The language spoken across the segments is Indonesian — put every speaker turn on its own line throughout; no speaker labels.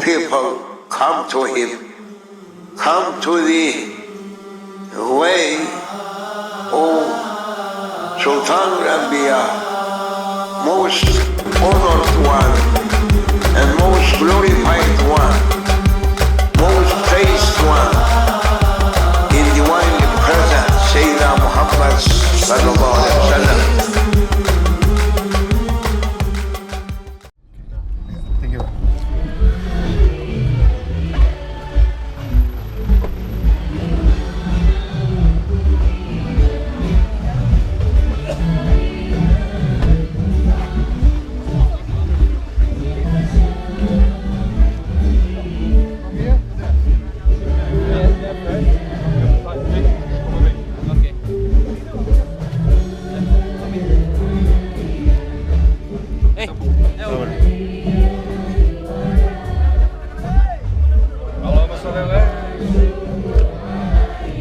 people come to him, come to the way of Sultan al-Anbiya, most honored one and most glorified one, most praised one in divinely present Sayyidina Muhammad sallallahu alaihi wasallam.
Thank you.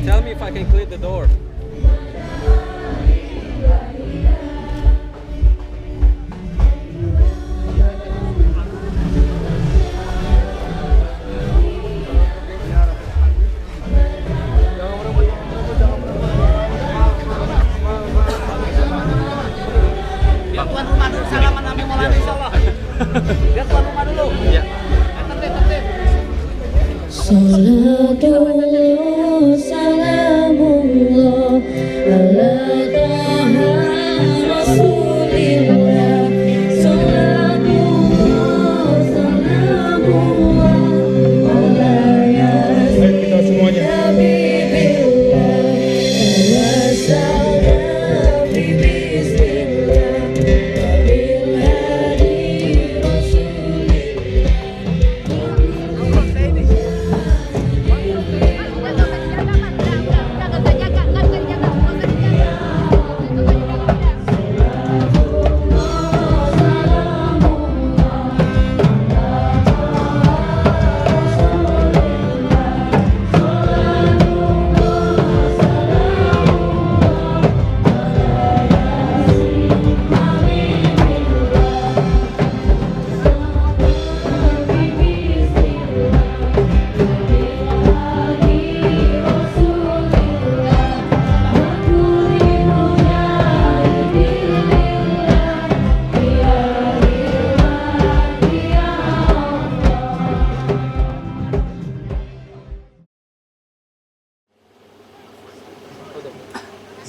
Tell me if I can clear the door.
Biar tuan rumah dulu salaman sama Maulana insyaallah. Biar tuan rumah dulu.
Ya.
Tertib.
Salatullah salamullah ala taha rasulillah. Salatullah salamullah ala yasin habibillah. Wassalam bismillah bil hadi rasulillah.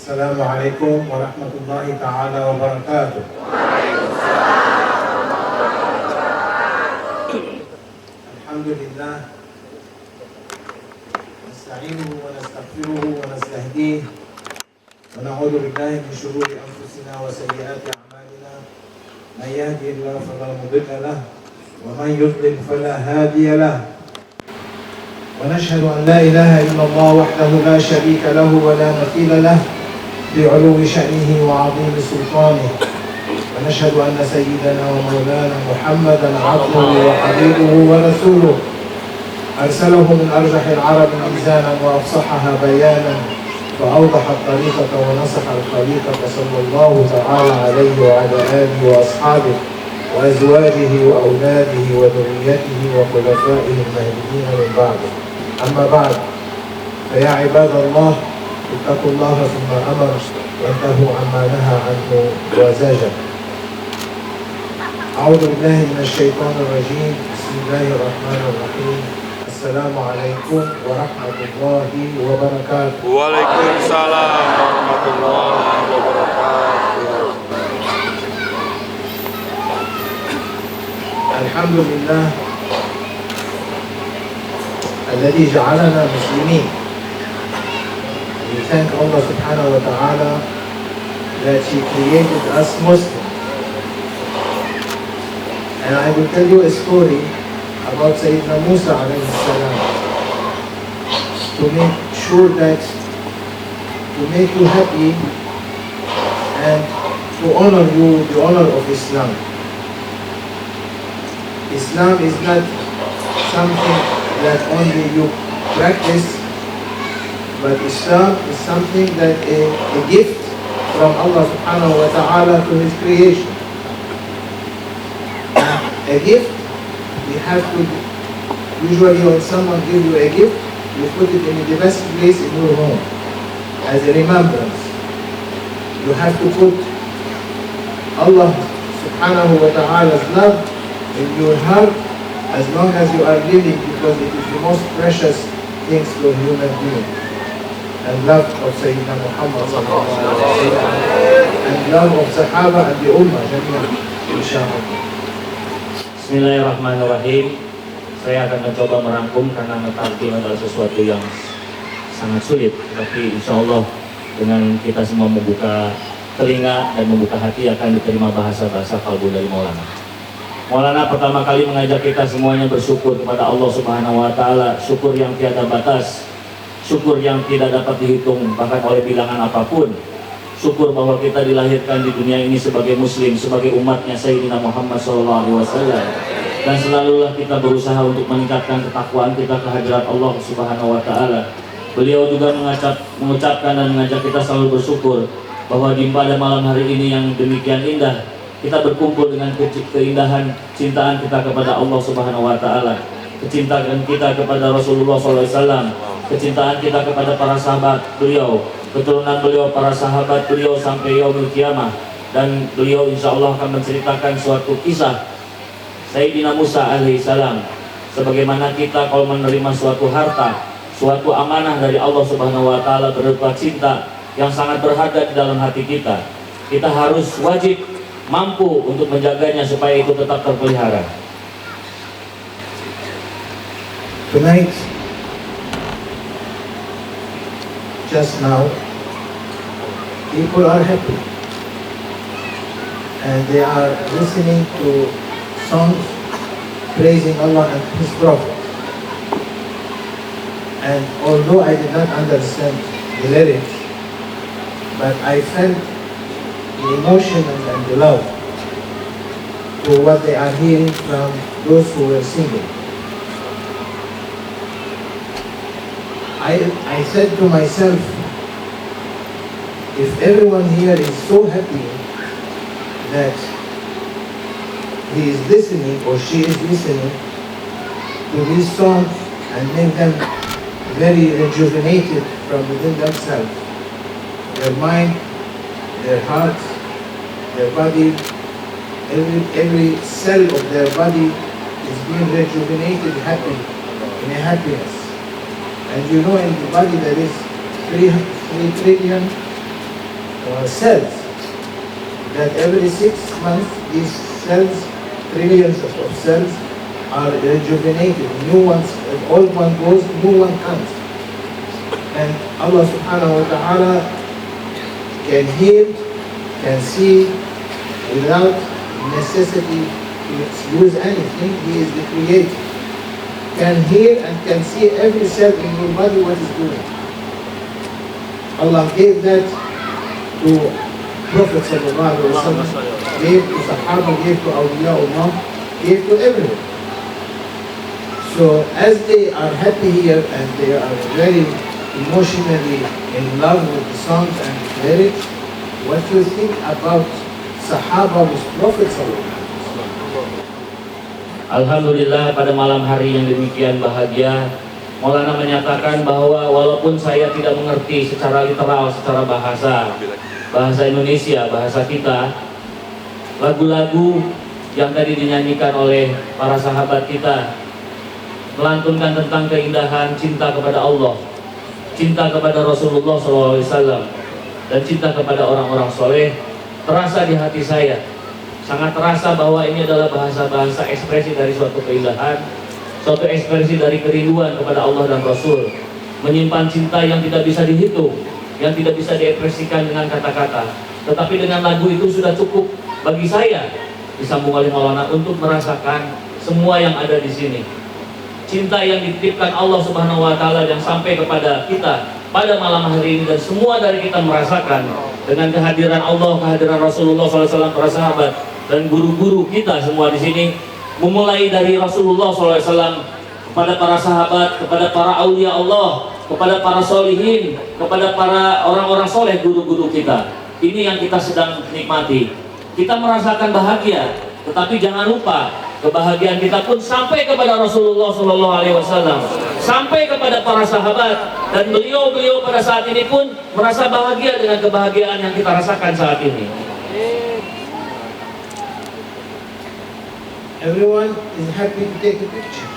Assalamualaikum warahmatullahi ta'ala wabarakatuh. Alhamdulillah, nasta'inuhu wa nastaghfiruhu wa nastahdihi wa na'udzu billahi min shururi anfusina wa sayyiati a'malina. Man yahdihillahu fala mudilla lahu wa man yudlil fala hadiya lahu. ونشهد أن لا إله إلا الله وحده لا شريك له ولا مثيل له في علو شأنه وعظيم سلطانه. ونشهد أن سيدنا ومولانا محمدا عبده وحبيبه ورسوله أرسله من أرجح العرب ميزانا وأفصحها بيانا وأوضح الطريقة ونصح الخليقة صلى الله تعالى عليه وعلى آله وأصحابه وأزواجه وأولاده وذريته وخلفائه المهديين من بعده. أما بعد، فيا عباد الله اتقوا الله ثم أمر وانتهوا عما نهى عنه وزجر. أعوذ بالله من الشيطان الرجيم. بسم الله الرحمن الرحيم. السلام عليكم ورحمة الله وبركاته.
Waalaikumsalam warahmatullahi wabarakatuh.
الحمد لله الذي جعلنا مسلمين. We thank Allah subhanahu wa ta'ala that He created us Muslim. And I will tell you a story about Sayyidina Musa alayhi salam to make sure that to make you happy and to honor you the honor of Islam. Islam is not something that only you practice, but Islam is something that a gift from Allah subhanahu wa ta'ala to His creation. A gift we have to Usually when someone gives you a gift, you put it in the best place in your home as a remembrance. You have to put Allah subhanahu wa ta'ala's love in your heart as long as you are living, because it is the most precious things for human being. And love of Sayyidina Muhammad sallallahu alaihi wasallam, and love of Sahaba and the Ummah jami'an, insyaAllah.
Bismillahirrahmanirrahim. Saya akan mencoba merangkum karena mentalking adalah sesuatu yang sangat sulit, tapi insya Allah dengan kita semua membuka telinga dan membuka hati akan diterima bahasa-bahasa kalbu dari Maulana. Maulana pertama kali mengajak kita semuanya bersyukur kepada Allah Subhanahu wa Ta'ala, syukur yang tiada batas, syukur yang tidak dapat dihitung bahkan oleh bilangan apapun. Syukur bahwa kita dilahirkan di dunia ini sebagai muslim, sebagai umatnya Sayyidina Muhammad SAW, dan selalulah kita berusaha untuk meningkatkan ketakwaan kita kehadirat Allah Subhanahu wa Ta'ala. Beliau juga mengucapkan dan mengajak kita selalu bersyukur bahwa di pada malam hari ini yang demikian indah, kita berkumpul dengan keindahan cintaan kita kepada Allah Subhanahu wa Ta'ala, kecintaan kita kepada Rasulullah SAW, kecintaan kita kepada para sahabat beliau, keturunan beliau, para sahabat beliau sampai yaumul qiyamah. Dan beliau insya Allah akan menceritakan suatu kisah Sayyidina Musa alaihissalam, sebagaimana kita kalau menerima suatu harta, suatu amanah dari Allah Subhanahu wa Ta'ala berupa cinta yang sangat berharga di dalam hati kita, kita harus wajib mampu untuk menjaganya supaya itu tetap terpelihara.
Tonight, just now, people are happy and they are listening to songs praising Allah and His Prophet. And although I did not understand the lyrics, but I felt the emotion and the love to what they are hearing from those who were singing. I said to myself, if everyone here is so happy that he is listening or she is listening to these songs and make them very rejuvenated from within themselves, their mind, their heart, their body, every cell of their body is being rejuvenated happy, in a happiness. And you know, in the body there is 3 trillion cells, that every 6 months these cells, trillions of cells, are rejuvenated. New ones, old one goes, new one comes. And Allah subhanahu wa ta'ala can hear, can see without necessity to use anything. He is the creator. Can hear and can see every cell in your body what is doing. Allah gave that to Prophet sallallahu alaihi wasallam, gave to Sahaba, gave to Awliyaullah, gave to everyone. So as they are happy here and they are very emotionally in love with the songs and lyrics, what do you think about Sahaba with Prophet sallallahu alaihi wasallam?
Alhamdulillah, pada malam hari yang demikian bahagia, Maulana menyatakan bahwa walaupun saya tidak mengerti secara literal, secara bahasa Indonesia, bahasa kita, lagu-lagu yang tadi dinyanyikan oleh para sahabat kita melantunkan tentang keindahan cinta kepada Allah, cinta kepada Rasulullah SAW, dan cinta kepada orang-orang soleh terasa di hati saya. Sangat terasa bahwa ini adalah bahasa-bahasa ekspresi dari suatu keindahan, suatu ekspresi dari kerinduan kepada Allah dan Rasul, menyimpan cinta yang tidak bisa dihitung, yang tidak bisa diekspresikan dengan kata-kata. Tetapi dengan lagu itu sudah cukup bagi saya, disambung oleh Maulana, untuk merasakan semua yang ada di sini. Cinta yang dititipkan Allah Subhanahu wa Ta'ala yang sampai kepada kita pada malam hari ini, dan semua dari kita merasakan dengan kehadiran Allah, kehadiran Rasulullah SAW, para sahabat dan guru-guru kita semua di sini, memulai dari Rasulullah SAW kepada para sahabat, kepada para aulia Allah, kepada para solihin, kepada para orang-orang soleh, guru-guru kita. Ini yang kita sedang nikmati. Kita merasakan bahagia, tetapi jangan lupa kebahagiaan kita pun sampai kepada Rasulullah SAW, sampai kepada para sahabat, dan beliau pada saat ini pun merasa bahagia dengan kebahagiaan yang kita rasakan saat ini.
Everyone is happy to take a picture.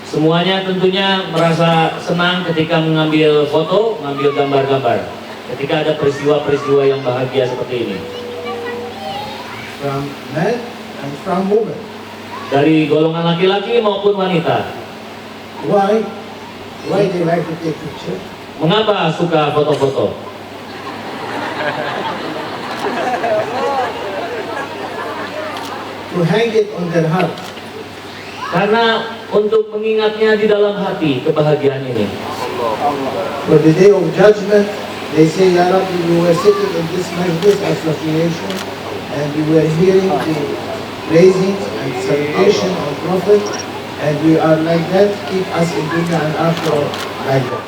Semuanya tentunya merasa senang ketika mengambil foto, mengambil gambar-gambar, ketika ada peristiwa-peristiwa yang bahagia seperti ini.
From men and from women.
Dari golongan laki-laki maupun wanita.
Why? Why they like to take picture?
Mengapa suka foto-foto?
To hang it on their heart.
Karena untuk mengingatnya di dalam hati kebahagiaan ini.
For the day of judgment, they say, Ya Rabbi, we were sitting in this majlis association and we were hearing the praising and salutation of Prophet, and we are like that. Keep us in dunya and akhirah like that.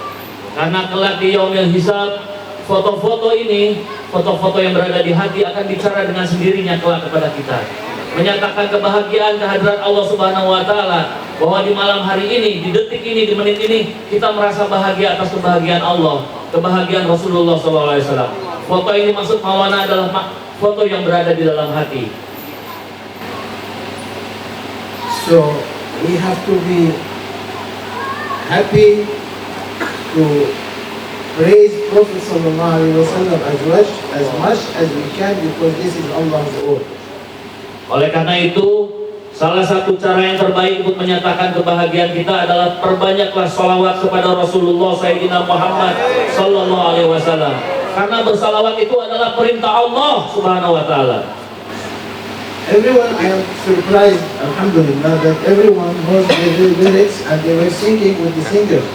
Karena kelak di yaumil hisab, foto-foto ini, foto-foto yang berada di hati akan bicara dengan sendirinya kelak kepada kita, menyatakan kebahagiaan kehadirat Allah Subhanahu wa Ta'ala, bahwa di malam hari ini, di detik ini, di menit ini, kita merasa bahagia atas kebahagiaan Allah, kebahagiaan Rasulullah SAW. Foto ini maksud Maulana adalah foto yang berada di dalam hati.
So we have to be happy to praise Prophet Sallallahu Alaihi Wasallam as much as we can, because this is Allah's order.
Oleh karena itu, salah satu cara yang terbaik untuk menyatakan kebahagiaan kita adalah perbanyaklah sholawat kepada Rasulullah Sayyidina Muhammad Sallallahu Alaihi Wasallam. Karena bersalawat itu adalah perintah Allah Subhanahu Wa Taala.
Everyone, I am surprised, Alhamdulillah, that everyone knows the lyrics and they were singing with the singer.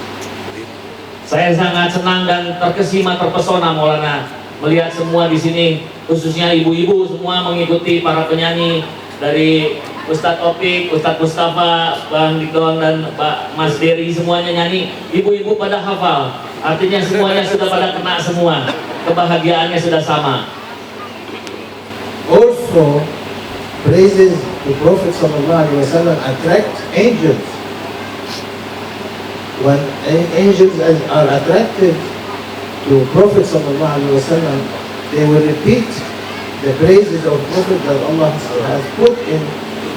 Saya sangat senang dan terkesima, terpesona Maulana melihat semua di sini, khususnya ibu-ibu semua mengikuti para penyanyi, dari Ustadz Opik, Ustadz Mustafa, Bang Dikon, dan Pak Mas Dery, semuanya nyanyi. Ibu-ibu pada hafal, artinya semuanya sudah pada kena semua, kebahagiaannya sudah sama.
Also, praises to Prophet Sallallahu Alaihi Wasallam attract angels. When angels are attracted to Prophet Sallallahu Alaihi Wasallam, they will repeat the praises of Prophet that Allah has put in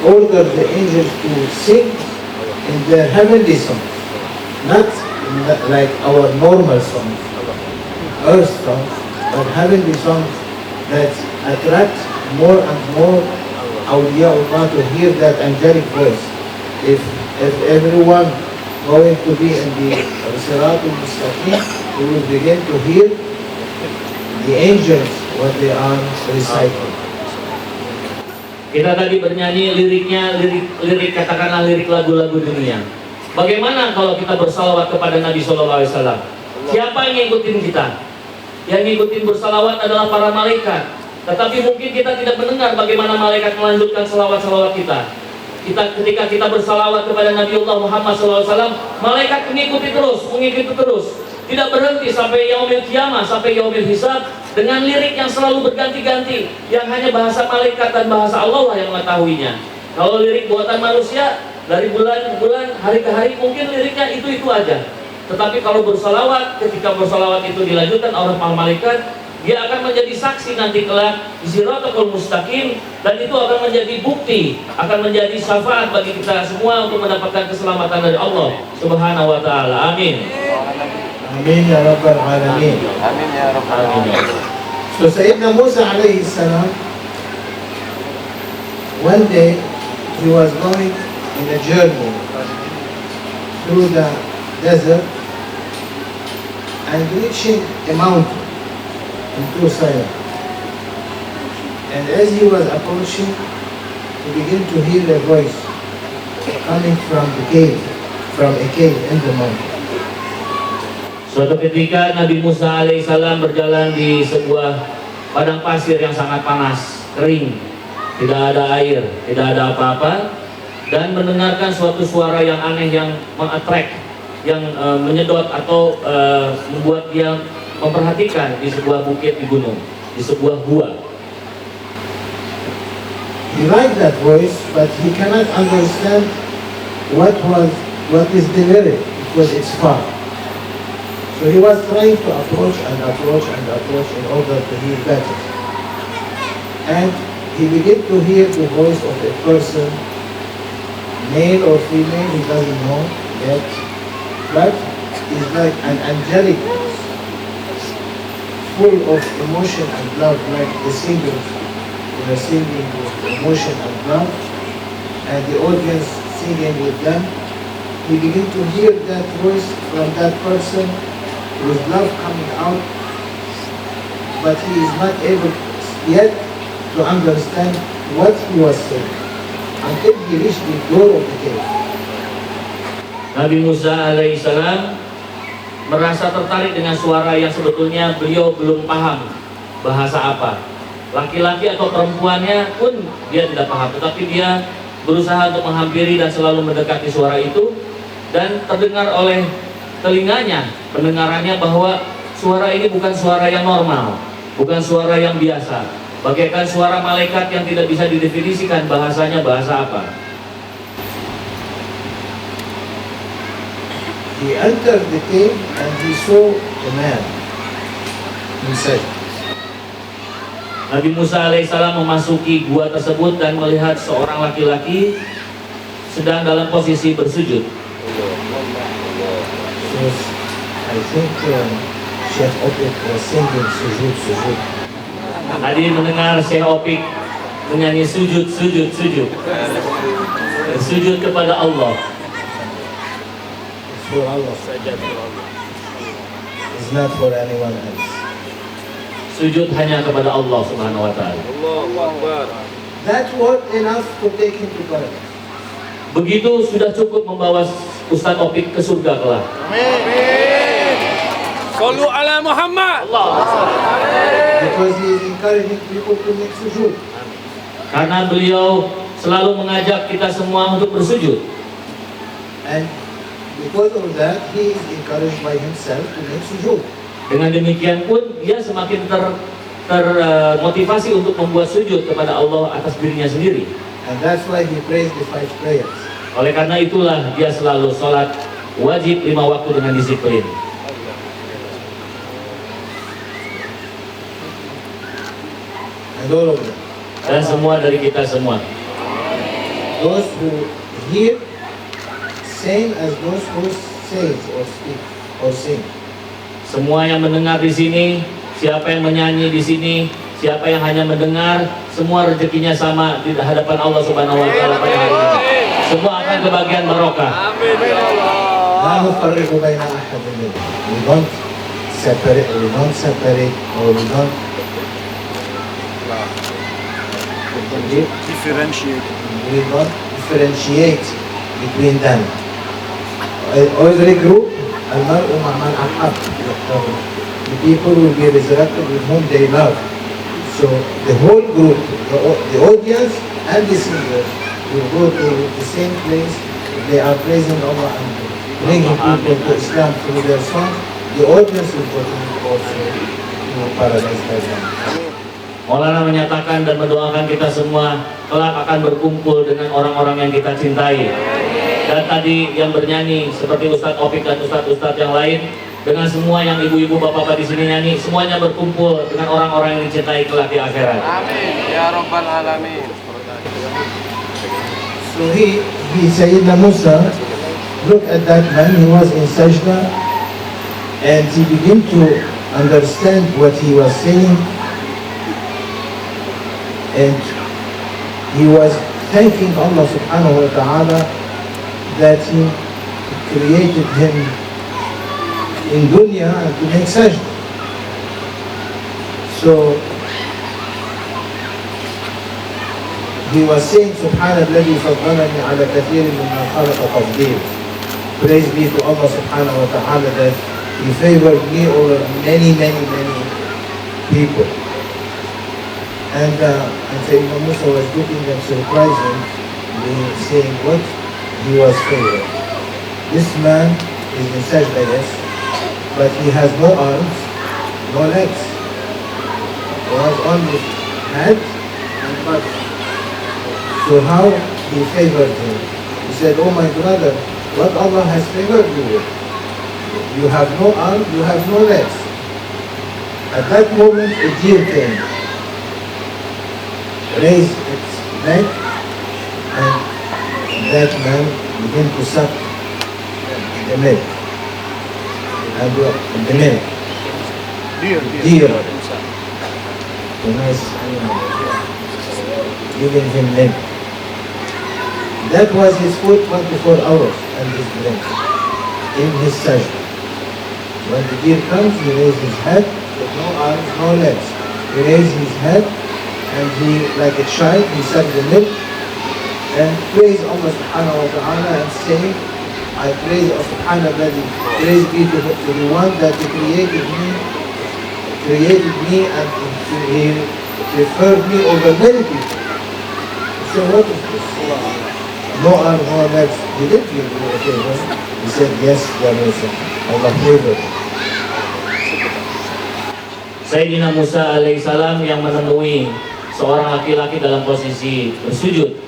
order the angels to sing in their heavenly songs, not like our normal songs, earth songs, but heavenly songs that attract more and more awliya Allah to hear that angelic voice. If everyone going to be in the Siratul Mustaqim, we will begin to hear the angels what they are reciting.
Kita tadi bernyanyi liriknya, lirik katakanlah lirik lagu-lagu dunia. Bagaimana kalau kita bersalawat kepada Nabi SAW? Siapa yang ngikutin kita? Yang ngikutin bersalawat adalah para malaikat. Tetapi mungkin kita tidak mendengar bagaimana malaikat melanjutkan salawat-salawat kita. Ketika kita bersalawat kepada Nabiullah Muhammad SAW, malaikat mengikuti terus, tidak berhenti sampai yaumil qiyamah, sampai yaumil hisab, dengan lirik yang selalu berganti-ganti, yang hanya bahasa malaikat dan bahasa Allah lah yang mengetahuinya. Kalau lirik buatan manusia, dari bulan ke bulan, hari ke hari, mungkin liriknya itu aja. Tetapi kalau bersalawat, ketika bersalawat itu dilanjutkan oleh para malaikat, dia akan menjadi saksi nanti kelak di Siratul Mustaqim, dan itu akan menjadi bukti, akan menjadi syafaat bagi kita semua untuk mendapatkan keselamatan dari Allah Subhanahu wa Ta'ala. Amin.
Amin ya Rabbal Alamin.
Amin ya Rabbal Alamin.
So Sayyidina Musa alayhi salam, one day he was going in a journey through the desert and reaching a mountain in Sinai. And as he was approaching, he began to hear a voice coming from a cave in the mountain.
Suatu ketika Nabi Musa alaihissalam berjalan di sebuah padang pasir yang sangat panas, kering, tidak ada air, tidak ada apa-apa, dan mendengarkan suatu suara yang aneh yang mengattract, yang menyedot atau membuat dia memperhatikan di sebuah bukit di gunung, di sebuah gua.
he liked that voice, but he cannot understand what is the lyric because it's far. So he was trying to approach and approach and approach in order to hear better. And he began to hear the voice of a person, male or female, he doesn't know yet, but it's like an angelic voice, full of emotion and love, like the singers were singing with emotion and love, and the audience singing with them. He began to hear that voice from that person with love coming out, but he is not able yet to understand what he was saying until he reached the door of the cave.
Nabi Musa alaihissalam merasa tertarik dengan suara yang sebetulnya beliau belum paham bahasa apa. Laki-laki atau perempuannya pun dia tidak paham, tetapi dia berusaha untuk menghampiri dan selalu mendekati suara itu, dan terdengar oleh telinganya, pendengarannya, bahwa suara ini bukan suara yang normal, bukan suara yang biasa, bagaikan suara malaikat yang tidak bisa didefinisikan bahasanya bahasa apa.
He entered the cave and he saw a man inside.
Nabi Musa alaihissalam memasuki gua tersebut dan melihat seorang laki-laki sedang dalam posisi bersujud.
So I think Sheikh Opik was singing sujud, sujud.
Tadi mendengar Syekh Opik menyanyi sujud, sujud, sujud. Sujud kepada Allah.
It's for Allah. It's not for anyone else.
Sujud hanya kepada Allah Subhanahu wa taala.
That was enough to take him to paradise.
Begitu sudah cukup membawa Ustaz Opik ke surga kelak.
Sallu ala Muhammad.
Because he is encouraging people to make sujud.
Karena beliau selalu mengajak kita semua untuk bersujud.
And because of that, he is encouraged by himself to make sujud.
Dengan demikian pun dia semakin termotivasi untuk membuat sujud kepada Allah atas dirinya sendiri.
And that's why he prays the 5 prayers.
Oleh karena itulah dia selalu sholat wajib 5 waktu dengan disiplin.
And all of them.
Dan semua dari kita semua.
Those who hear, same as those who say or speak or sing.
Semua yang mendengar di sini, siapa yang menyanyi di sini, siapa yang hanya mendengar, semua rezekinya sama di hadapan Allah Subhanahu wa taala pada hari ini. Semua akan kebagian barokah.
لا نفرق بين أحد منهم. We don't separate, or we don't differentiate between them. Every group, المرء مع من أحب. The people will be resurrected with whom they love. So the whole group, the audience and the singers will go to the same place. They are praising Allah and bringing people to Islam through their song. The audience will go to paradise by them.
Maulana menyatakan dan mendoakan kita semua kelak akan berkumpul dengan orang-orang yang kita cintai. Dan tadi yang bernyanyi seperti Ustadz Opik dan Ustadz-Ustadz yang lain, dengan semua yang ibu-ibu bapak-bapak di sini nyanyi, semuanya berkumpul dengan orang-orang yang dicintai kelak di akhirat.
Amin ya rabbal alamin.
So Sayyidina Musa looked at that man. He was in sajda and he began to understand what he was saying, and he was thanking Allah subhanahu wa ta'ala that he created him in dunya and to make sajda. So he was saying سبحان الذي فضلني على كثير ممن خلق تفضيلا. Praise be to Allah subhanahu wa ta'ala that he favored me over many people. And Sayyidina Musa was looking and surprising, saying what he was favored. This man is in sajda, yes, but he has no arms, no legs. He has only head and body. So how he favored him? He said, "Oh my brother, what Allah has favored you with? You have no arms, you have no legs." At that moment, a deer came, raised its neck, and that man began to suck the milk. And the milk. Deer. A nice animal. Giving him milk. That was his food 24 hours and his drink in his sajda. When the deer comes, he raises his head with no arms, no legs. He raises his head and he, like a child, he sucks the milk and praise Allah subhanahu wa ta'ala and saying, "I praise Allah subhanahu wa ta'ala, praise be to the one that created me and he preferred me over many people." So what is this? No arm, no legs. He did give me a favor. He said, "Yes, Ya Musa, Allah favored."
Sayyidina Musa alaihissalam yang menemui seorang laki-laki dalam posisi bersujud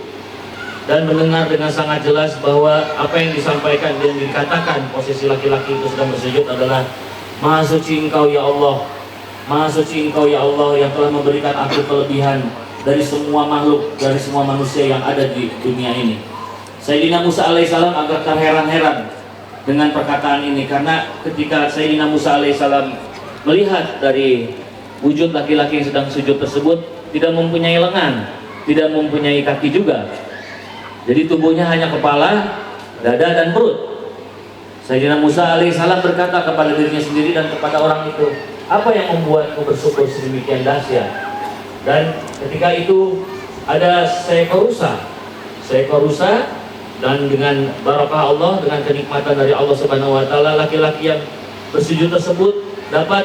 dan mendengar dengan sangat jelas bahwa apa yang disampaikan dan dikatakan posisi laki-laki itu sedang bersujud adalah, "Maha suci Engkau ya Allah, Maha suci Engkau ya Allah yang telah memberikan aku kelebihan dari semua makhluk, dari semua manusia yang ada di dunia ini." Sayyidina Musa alaihissalam agak terheran-heran dengan perkataan ini, karena ketika Sayyidina Musa alaihissalam melihat dari wujud laki-laki yang sedang sujud tersebut, tidak mempunyai lengan, tidak mempunyai kaki juga. Jadi tubuhnya hanya kepala, dada, dan perut. Sayyidina Musa alaihissalam berkata kepada dirinya sendiri dan kepada orang itu, "Apa yang membuatmu bersyukur sedemikian dahsyat?" Dan ketika itu ada seekor rusa, dan dengan barakah Allah, dengan kenikmatan dari Allah Subhanahu wa taala, laki-laki yang bersujud tersebut dapat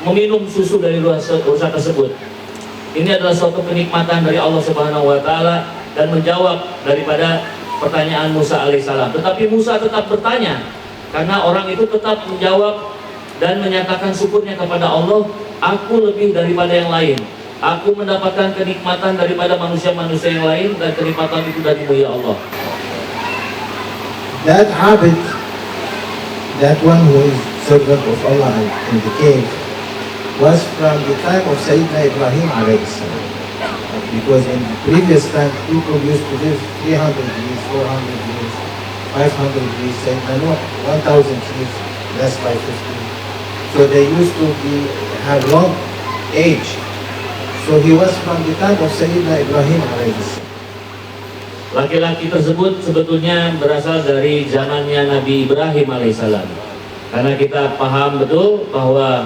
meminum susu dari rusa tersebut. Ini adalah suatu kenikmatan dari Allah Subhanahu wa taala dan menjawab daripada pertanyaan Musa alaihissalam. Tetapi Musa tetap bertanya, karena orang itu tetap menjawab dan menyatakan syukurnya kepada Allah, "Aku lebih daripada yang lain. Aku mendapatkan kenikmatan daripada manusia-manusia yang lain, dan kenikmatan itu darimu ya Allah."
That habit, that one who is servant of Allah in the cave, was from the time of Sayyidina Ibrahim alayhi salam. Because in the previous time, people used to live 300 years, 400 years, 500 years, Sayyidina Nuh, 1,000 years, less by 50. So they used to have long age. So he was from the time of Sayyidina Ibrahim alayhi salam.
Laki-laki tersebut sebetulnya berasal dari zamannya Nabi Ibrahim alaihissalam. Karena kita paham betul bahwa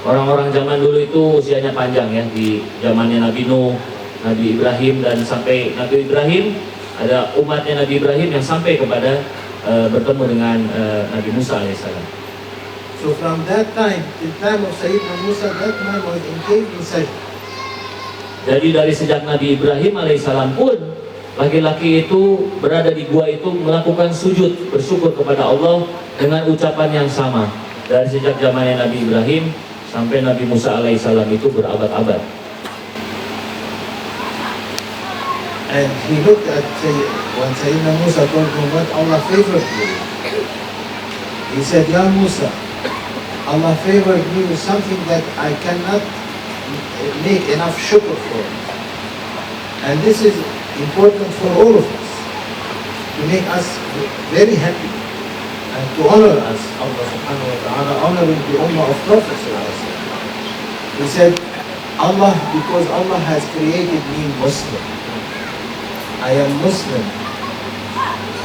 orang-orang zaman dulu itu usianya panjang ya, di zamannya Nabi Nuh, Nabi Ibrahim, dan sampai Nabi Ibrahim, ada umatnya Nabi Ibrahim yang sampai kepada bertemu dengan Nabi Musa alaihissalam.
So from that time, the time of Sayyidina Musa, that man was engaged in sajda.
Jadi dari sejak Nabi Ibrahim alaihissalam pun laki-laki itu berada di gua itu melakukan sujud bersyukur kepada Allah dengan ucapan yang sama dari sejak zamannya Nabi Ibrahim sampai Nabi Musa alaihissalam itu berabad-abad.
And he looked at when Sayyidina Musa told him what Allah favored you. He said, "Ya Musa, Allah favored me with something that I cannot make enough shukr for. And this is important for all of us, to make us very happy and to honor us, Allah subhanahu wa ta'ala, honoring the ummah of Prophet sallallahu alaihi wasallam." He said, "Allah, because Allah has created me Muslim. I am Muslim."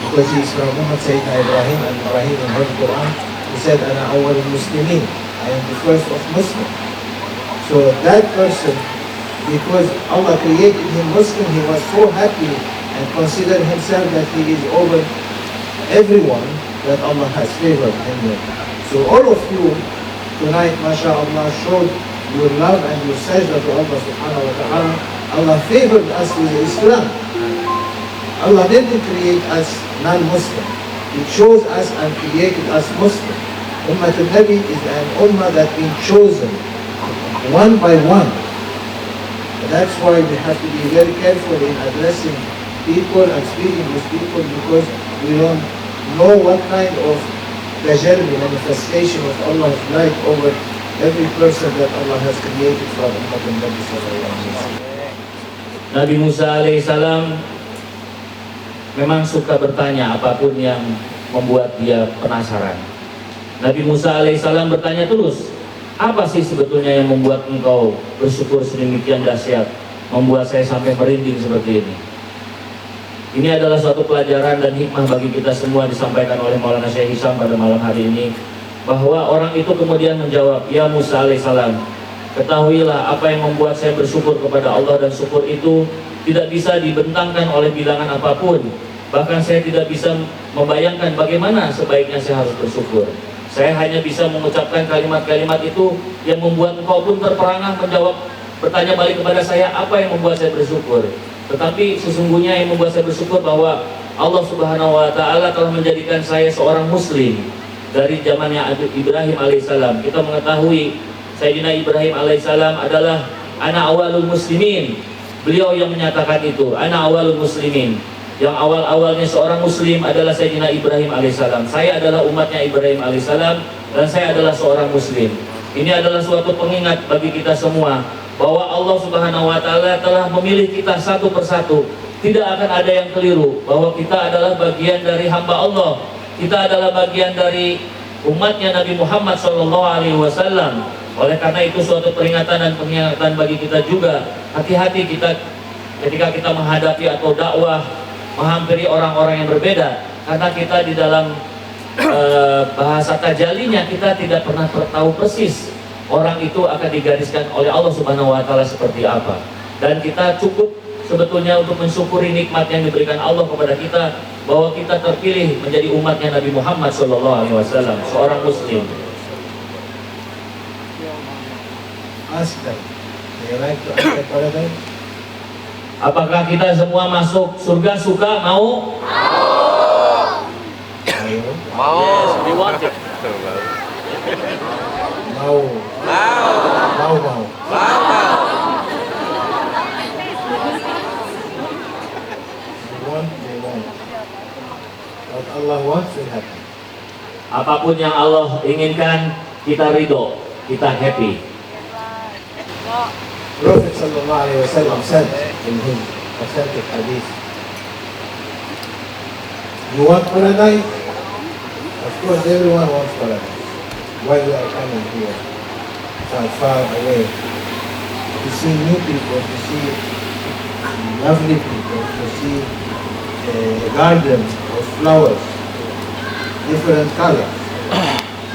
Because he is from Muhammad Sayyidina Ibrahim, and Ibrahim in the Quran, he said, "Ana awwal al-Muslimin." I am the first of Muslims. So that person, because Allah created him Muslim, he was so happy and considered himself that he is over everyone that Allah has favored him with. So all of you tonight, mashallah, showed your love and your sajda to Allah subhanahu wa ta'ala. Allah favored us with Islam. Allah didn't create us non-Muslim. He chose us and created us Muslim. Ummah al-Nabi is an ummah that been chosen one by one. That's why we have to be very careful in addressing people and speaking with people because we don't know what kind of tajalli, manifestation of Allah's light over every person that Allah has created from Ummah Nabi sallallahu alaihi wasallam.
Nabi Musa alaihissalam memang suka bertanya apapun yang membuat dia penasaran. Nabi Musa alaihissalam bertanya terus, apa sih sebetulnya yang membuat engkau bersyukur sedemikian dahsyat, membuat saya sampai merinding seperti ini? Ini adalah suatu pelajaran dan hikmah bagi kita semua, disampaikan oleh Maulana Syekh Hisham pada malam hari ini, bahwa orang itu kemudian menjawab, ya Musa alaihissalam, ketahuilah apa yang membuat saya bersyukur kepada Allah, dan syukur itu tidak bisa dibentangkan oleh bilangan apapun. Bahkan saya tidak bisa membayangkan bagaimana sebaiknya saya harus bersyukur. Saya hanya bisa mengucapkan kalimat-kalimat itu yang membuat engkau pun terperangah menjawab, bertanya balik kepada saya, apa yang membuat saya bersyukur. Tetapi sesungguhnya yang membuat saya bersyukur bahwa Allah Subhanahu wa Ta'ala telah menjadikan saya seorang muslim dari zamannya Ibrahim alaihissalam. Kita mengetahui Sayyidina Ibrahim alaihissalam adalah ana awalul muslimin. Beliau yang menyatakan itu, ana awalul muslimin. Yang awal-awalnya seorang muslim adalah Sayyidina Ibrahim alaihissalam. Saya adalah umatnya Ibrahim alaihissalam dan saya adalah seorang muslim. Ini adalah suatu pengingat bagi kita semua bahwa Allah Subhanahu wa Ta'ala telah memilih kita satu persatu. Tidak akan ada yang keliru bahwa kita adalah bagian dari hamba Allah. Kita adalah bagian dari umatnya Nabi Muhammad SAW. Oleh karena itu suatu peringatan dan pengingatan bagi kita juga. Hati-hati kita ketika kita menghadapi atau dakwah, menghampiri orang-orang yang berbeda. Karena kita di dalam bahasa tajalinya kita tidak pernah tahu persis orang itu akan digariskan oleh Allah Subhanahu wa Ta'ala seperti apa. Dan kita cukup sebetulnya untuk mensyukuri nikmat yang diberikan Allah kepada kita, bahwa kita terpilih menjadi umatnya Nabi Muhammad SAW, seorang muslim.
Ask them, they like to enter paradise?
Apakah kita semua masuk surga suka? Mau?
Yes, we want it.
Mau. They won't. What Allah wants will happen.
Apapun yang Allah inginkan, kita ridho, kita happy.
Prophet sallallahu alaihi wasallam said in his authentic hadith, you want paradise? Of course everyone wants paradise. Why we are coming here from far away? To see new people, to see lovely people, to see a garden of flowers, different colors.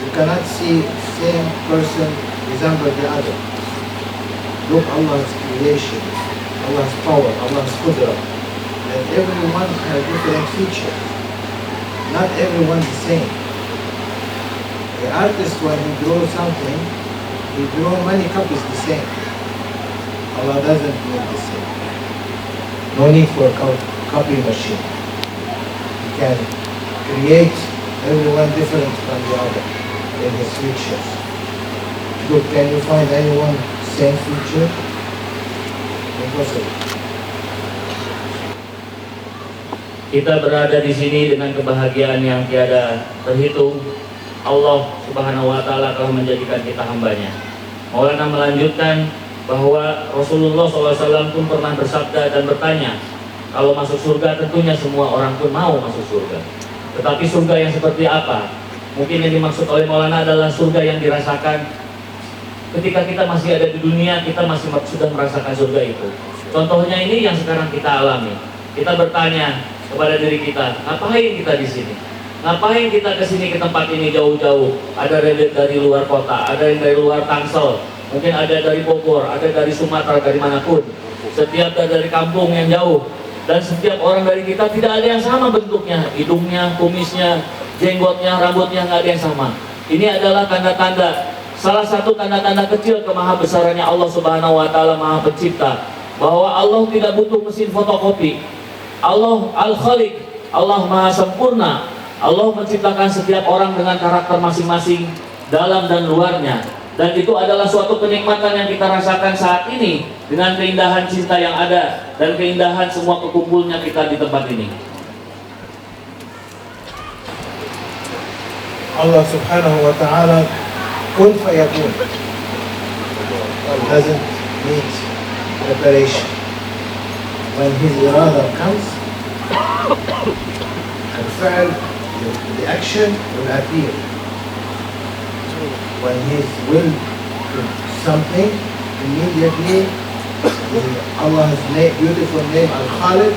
You cannot see same person resemble the other. Look Allah's creation, Allah's power, Allah's qudra. And everyone has different features. Not everyone the same. The artist, when he draws something, he draws many copies the same. Allah doesn't make the same. No need for a copy machine. He can create everyone different from the other in his features. Look, can you find anyone same feature? Impossible.
Kita berada di sini dengan kebahagiaan yang tiada terhitung. Allah Subhanahu wa Ta'ala telah menjadikan kita hambanya. Maulana melanjutkan bahwa Rasulullah SAW pun pernah bersabda dan bertanya, kalau masuk surga tentunya semua orang pun mau masuk surga. Tetapi surga yang seperti apa? Mungkin yang dimaksud oleh Maulana adalah surga yang dirasakan ketika kita masih ada di dunia, kita masih sudah merasakan surga itu. Contohnya ini yang sekarang kita alami. Kita bertanya kepada diri kita, ngapain kita di sini? Ngapain kita ke sini, ke tempat ini jauh-jauh? Ada dari luar kota, ada yang dari luar Tangsel, mungkin ada dari Bogor, ada dari Sumatera, dari manapun. Setiap dari kampung yang jauh. Dan setiap orang dari kita tidak ada yang sama bentuknya, hidungnya, kumisnya, jenggotnya, rambutnya, nggak ada yang sama. Ini adalah tanda-tanda, salah satu tanda-tanda kecil kemahabesarannya Allah Subhanahu wa Ta'ala, Maha Pencipta, bahwa Allah tidak butuh mesin fotokopi. Allah Al-Khaliq, Allah Maha Sempurna. Allah menciptakan setiap orang dengan karakter masing-masing, dalam dan luarnya. Dan itu adalah suatu kenikmatan yang kita rasakan saat ini, dengan keindahan cinta yang ada dan keindahan semua kekumpulnya kita di tempat ini.
Allah subhanahu wa ta'ala kun fayakun. It doesn't need preparation. When His irada comes, الفعل, the action will appear. When His will to something, immediately Allah's name, beautiful name Al-Khaliq,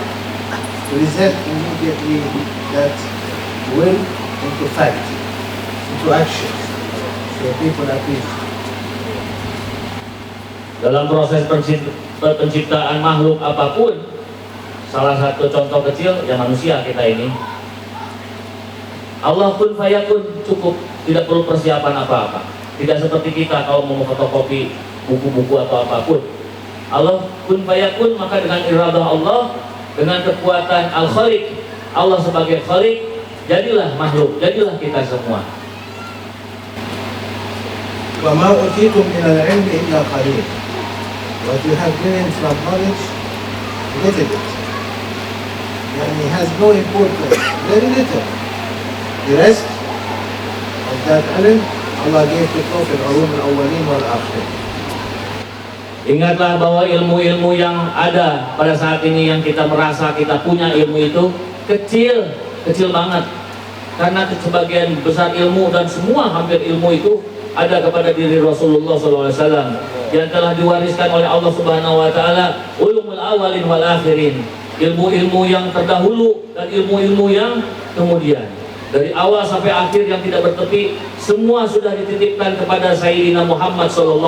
present immediately that will into fact, into action. So people appear.
Dalam proses penciptaan makhluk apapun, salah satu contoh kecil ya manusia kita ini, Allah kun fayakun, cukup, tidak perlu persiapan apa-apa. Tidak seperti kita kalau mau fotokopi buku-buku atau apapun. Allah kun fayakun, maka dengan iradah Allah, dengan kekuatan Al-Khaliq, Allah sebagai Khaliq, jadilah makhluk, jadilah kita semua.
وَمَا أُوتِيتُم مِنَ الْعِلْمِ إِلَّا قَلِيلٌ. What you have given from knowledge, little bit. And it has no importance, very little. The rest of that ilm, Allah gave to Prophet Ulum al-Awwalin wal-Akhirin.
Ingatlah bahwa ilmu-ilmu yang ada pada saat ini yang kita merasa kita punya ilmu itu kecil, kecil banget. Karena sebagian besar ilmu dan semua hampir ilmu itu ada kepada diri Rasulullah SAW yang telah diwariskan oleh Allah Subhanahu Wa Taala, ulumul awalin wal akhirin, ilmu-ilmu yang terdahulu dan ilmu-ilmu yang kemudian. Dari awal sampai akhir yang tidak bertepi, semua sudah dititipkan kepada Sayyidina Muhammad SAW.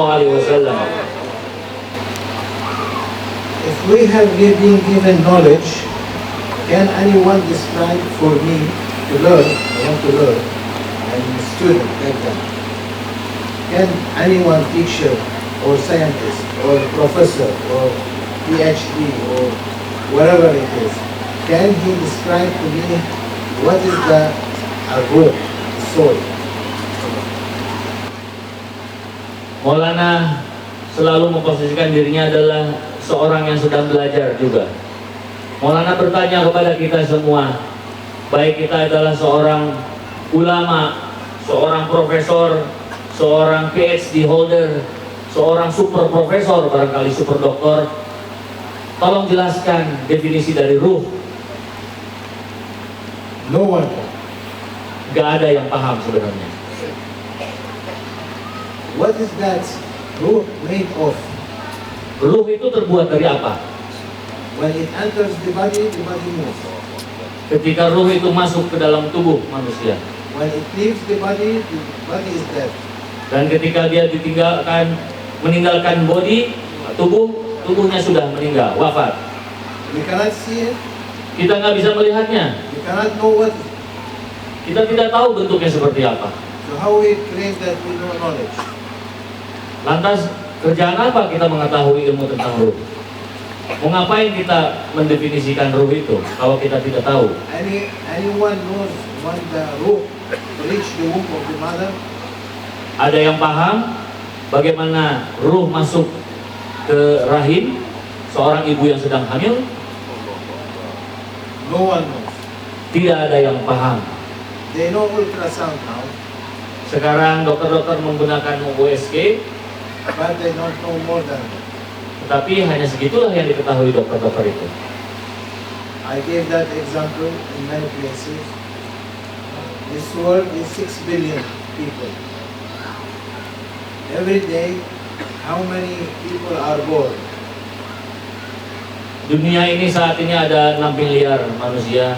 If we have been given knowledge, can anyone describe for me to learn? I want to learn. I'm a student like that. Can anyone, teacher or scientist or professor or PhD or whatever it is, can he describe to me what is the ruh, the soul?
Maulana selalu memposisikan dirinya adalah seorang yang sedang belajar juga. Maulana bertanya kepada kita semua, baik kita adalah seorang ulama, seorang profesor, seorang PhD holder, seorang super profesor, barangkali super doktor, tolong jelaskan definisi dari ruh.
No one can.
Gak ada yang paham sebenarnya.
What is that ruh made of?
Ruh itu terbuat dari apa?
When it enters the body moves.
Ketika ruh itu masuk ke dalam tubuh manusia,
When it leaves the body is dead.
dan ketika dia meninggalkan body, tubuhnya sudah meninggal, wafat.
We cannot see it.
Kita nggak bisa melihatnya.
We cannot know what.
Kita tidak tahu bentuknya seperti apa.
So how we claim that we know knowledge?
Lantas kerjaan apa kita mengetahui ilmu tentang ruh? Mau ngapain kita mendefinisikan ruh itu kalau kita tidak tahu?
Anyone knows when the ruh reach the womb of the mother?
Ada yang paham bagaimana ruh masuk ke rahim seorang ibu yang sedang hamil?
No one knows.
Tidak ada yang paham.
They know ultrasound now,
Sekarang dokter-dokter menggunakan USG,
but they don't know more than that.
tetapi hanya segitulah yang diketahui dokter-dokter itu.
I gave that example in many places. This world is 6 billion people. Every day, how many people are born?
Dunia ini saat ini ada 6 miliar manusia,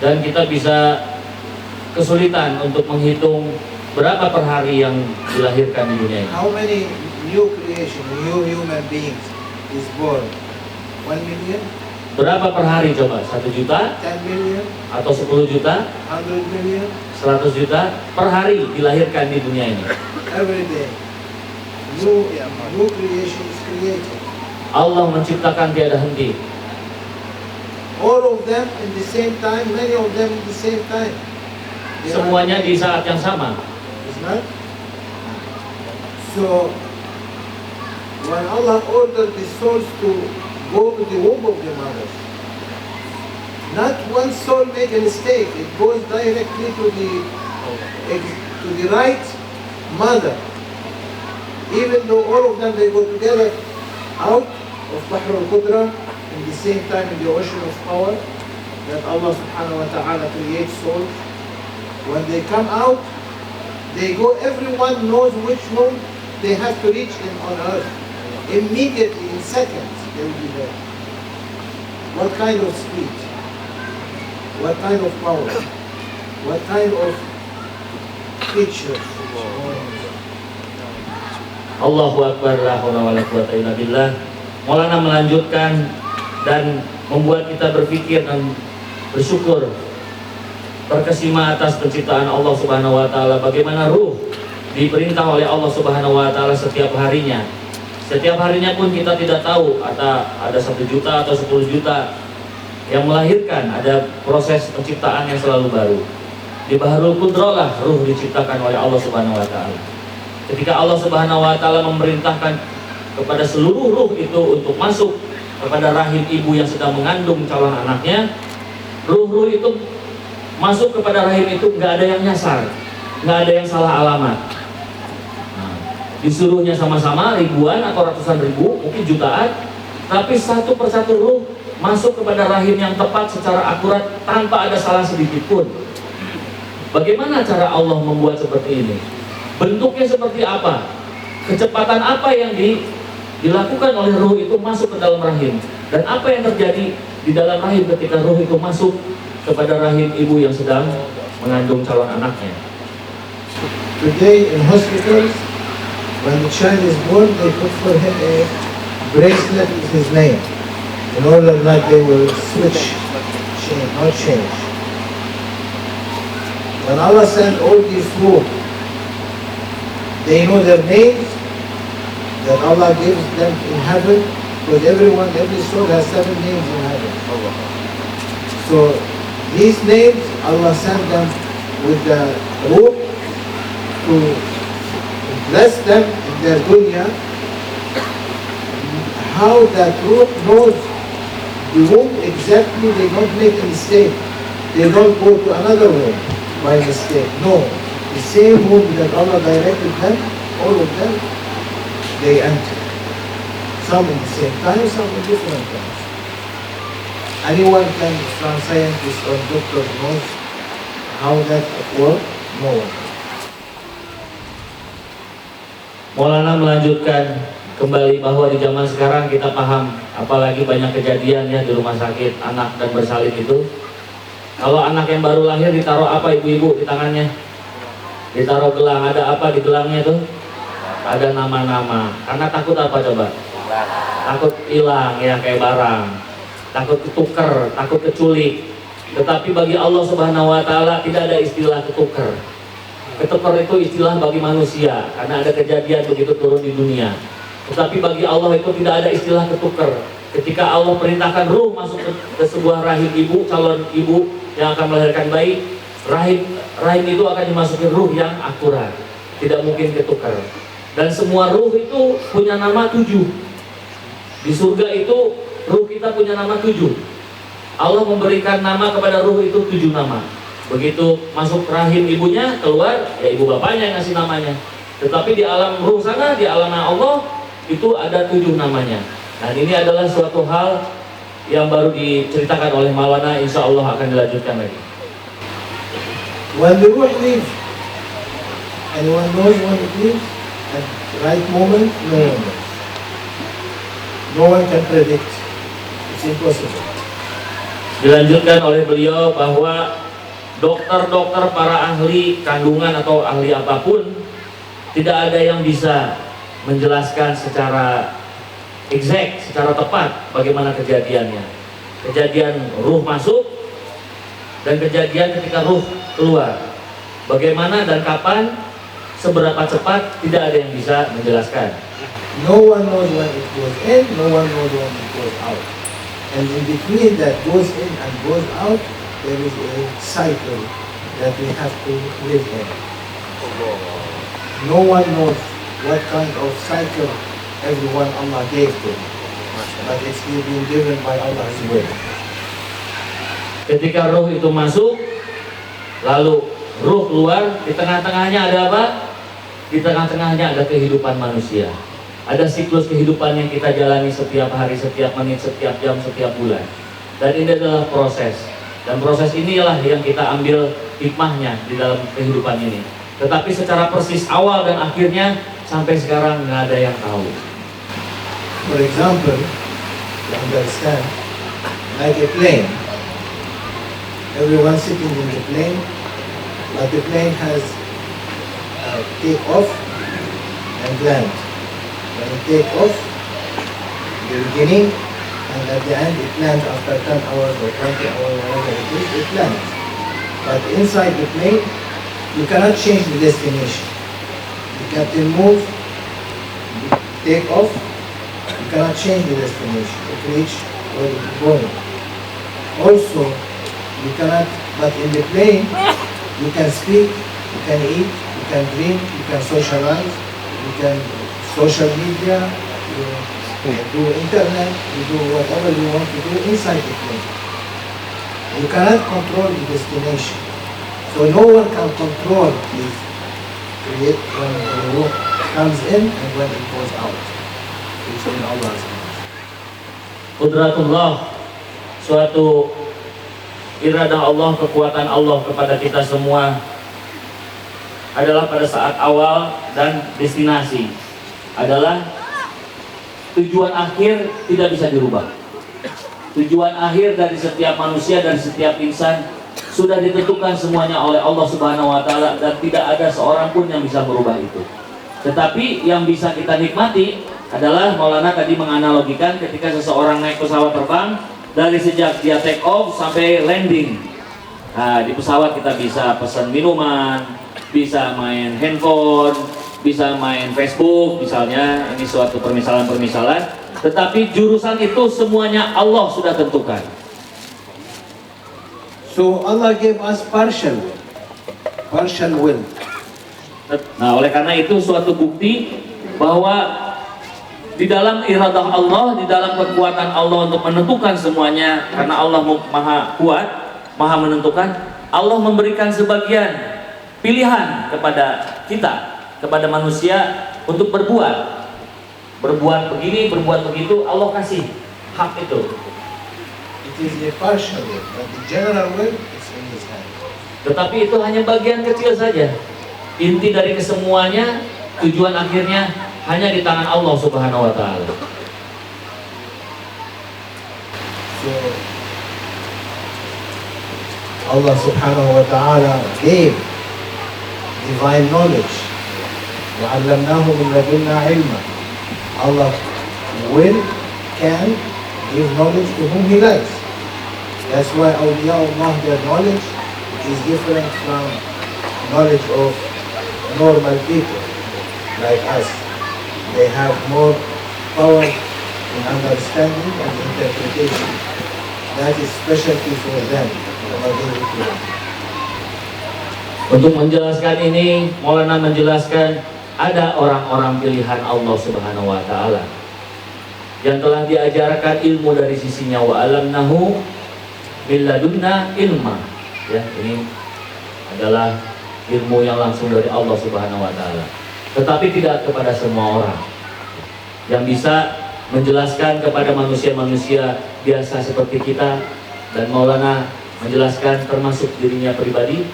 dan kita bisa kesulitan untuk menghitung berapa per hari yang dilahirkan di dunia ini.
How many new creation, new human beings is born? 1 million?
Berapa per hari coba? 1 juta?
10 million?
Atau 10 juta?
100 million?
100 juta per hari dilahirkan di dunia ini.
Every day. New creation is created.
Allah menciptakan tiada henti.
All of them in the same time, many of them in the same time. They are
Semuanya di saat yang sama.
Is not? So, when Allah ordered the souls to go to the womb of the mother, not one soul make a mistake. It goes directly to the right mother. Even though all of them, they go together out of Bahr al-Qudra, in the same time in the ocean of power that Allah subhanahu wa ta'ala creates souls. When they come out, they go, everyone knows which room they have to reach on earth. Immediately, in seconds, they will be there. What kind of speed? What kind of power? What kind of features?
Allahu Akbar, la haula wala quwata illa billah. Maulana melanjutkan dan membuat kita berpikir dan bersyukur, terkesima atas penciptaan Allah Subhanahu wa taala, bagaimana ruh diperintah oleh Allah Subhanahu wa taala setiap harinya. Setiap harinya pun kita tidak tahu ada 1 juta atau 10 juta yang melahirkan, ada proses penciptaan yang selalu baru. Di Bahrul Qudrah lah ruh diciptakan oleh Allah Subhanahu wa taala. Ketika Allah Subhanahu wa taala memerintahkan kepada seluruh ruh itu untuk masuk kepada rahim ibu yang sedang mengandung calon anaknya, ruh-ruh itu masuk kepada rahim itu nggak ada yang nyasar, nggak ada yang salah alamat. Disuruhnya sama-sama ribuan atau ratusan ribu, mungkin jutaan, tapi satu persatu ruh masuk kepada rahim yang tepat secara akurat tanpa ada salah sedikit pun. Bagaimana cara Allah membuat seperti ini? Bentuknya seperti apa? Kecepatan apa yang dilakukan oleh ruh itu masuk ke dalam rahim? Dan apa yang terjadi di dalam rahim ketika ruh itu masuk kepada rahim ibu yang sedang mengandung calon anaknya?
Today in hospitals, when the child is born, they put for him a bracelet with his name, in order that they will switch, change. When Allah sent all these ruh, they know their names that Allah gives them in heaven, because every soul has 7 names in heaven. So these names, Allah sent them with the ruh to bless them in their dunya. How that ruh knows the womb exactly, they don't make a mistake. They don't go to another womb by mistake. No. The same womb that Allah directed them, all of them, they enter. Some in the same time, some in different times. Anyone can, from scientists or doctors, knows how that works? No one.
Maulana melanjutkan kembali bahwa di zaman sekarang kita paham, apalagi banyak kejadian ya di rumah sakit anak dan bersalin itu. Kalau anak yang baru lahir ditaruh apa ibu-ibu di tangannya? Ditaruh gelang. Ada apa di gelangnya itu? Ada nama-nama. Karena takut apa coba? Takut hilang ya, kayak barang. Takut ketuker, takut keculik. Tetapi bagi Allah Subhanahu wa taala tidak ada istilah ketuker. Ketuker itu istilah bagi manusia karena ada kejadian begitu turun di dunia. Tetapi bagi Allah itu tidak ada istilah ketuker. Ketika Allah perintahkan ruh masuk ke sebuah rahim ibu, calon ibu yang akan melahirkan bayi, rahim itu akan dimasuki ruh yang akurat, tidak mungkin ketukar. Dan semua ruh itu punya nama 7. Di surga itu ruh kita punya nama 7. Allah memberikan nama kepada ruh itu 7 nama. Begitu masuk rahim ibunya, keluar ya ibu bapaknya yang ngasih namanya. Tetapi di alam ruh sana, di alam Allah itu ada 7 namanya. Dan ini adalah suatu hal yang baru diceritakan oleh Maulana, insya Allah akan dilanjutkan lagi.
When the ruh leaves, anyone knows when it leaves? At the right moment, no one knows. No one can predict. It's impossible.
Dilanjutkan oleh beliau bahwa dokter-dokter, para ahli kandungan atau ahli apapun, tidak ada yang bisa menjelaskan secara exact, secara tepat bagaimana kejadiannya. Kejadian ruh masuk dan kejadian ketika ruh keluar. Bagaimana dan kapan, seberapa cepat, tidak ada yang bisa menjelaskan.
No one knows when it goes in, no one knows when it goes out. And in between that goes in and goes out, there is a cycle that we have to live in. No one knows what kind of cycle everyone Allah gave to, but it's been given by Allah's will.
Ketika ruh itu masuk, lalu ruh keluar, di tengah-tengahnya ada apa? Di tengah-tengahnya ada kehidupan manusia. Ada siklus kehidupan yang kita jalani setiap hari, setiap menit, setiap jam, setiap bulan. Dan ini adalah proses. Dan proses inilah yang kita ambil hikmahnya di dalam kehidupan ini. Tetapi secara persis awal dan akhirnya sampai sekarang nggak ada yang tahu.
For example, you understand, like a plane. Everyone sitting in the plane, but the plane has take off and land. When it take off, the beginning, and at the end it lands after 10 hours or 20 hours, whatever it is, it lands. But inside the plane, you cannot change the destination. The captain moves, take off, you cannot change the destination. It reach where it's going. Also, you cannot, but in the plane, you can speak, you can eat, you can drink, you can socialize, you can social media, you do internet, you do whatever you want to do inside the plane. You cannot control the destination. So no one can control this create when the ruh comes in and when it goes out. It's in Allah's hands.
Qudratullah, suatu iradah Allah, kekuatan Allah kepada kita semua adalah pada saat awal dan destinasi adalah tujuan akhir tidak bisa dirubah. Tujuan akhir dari setiap manusia dan setiap insan sudah ditentukan semuanya oleh Allah Subhanahu wa taala dan tidak ada seorang pun yang bisa merubah itu. Tetapi yang bisa kita nikmati adalah Maulana tadi menganalogikan ketika seseorang naik pesawat terbang dari sejak dia take off sampai landing. Nah, di pesawat kita bisa pesan minuman, bisa main handphone, bisa main Facebook misalnya, ini suatu permisalan-permisalan, tetapi jurusan itu semuanya Allah sudah tentukan.
So Allah gave us partial will.
Nah, oleh karena itu suatu bukti bahwa di dalam iradah Allah, di dalam kekuatan Allah untuk menentukan semuanya, karena Allah maha kuat, maha menentukan, Allah memberikan sebagian pilihan kepada kita, kepada manusia untuk berbuat begini, berbuat begitu. Allah kasih hak itu.
It is a partial will, but the general will is in His hand.
Tetapi itu hanya bagian kecil saja. Inti dari kesemuanya, tujuan akhirnya hanya di tangan Allah Subhanahu wa taala.
So Allah Subhanahu wa taala gave divine knowledge. وَعَلَّمْنَاهُ مِنْ لَدُنَّا عِلْمًا. Allah can give knowledge to whom He likes. That's why awliya Allah, their knowledge is different from knowledge of normal people like us. They have more power in understanding and interpretation. That is specialty for them. Allah gave it to them.
Untuk menjelaskan ini, Maulana menjelaskan ada orang-orang pilihan Allah Subhanahu wa taala yang telah diajarkan ilmu dari sisinya, wa alamnahu min ladunna ilma. Ya, ini adalah ilmu yang langsung dari Allah Subhanahu wa taala. Tetapi tidak kepada semua orang yang bisa menjelaskan kepada manusia-manusia biasa seperti kita, dan Maulana menjelaskan termasuk dirinya pribadi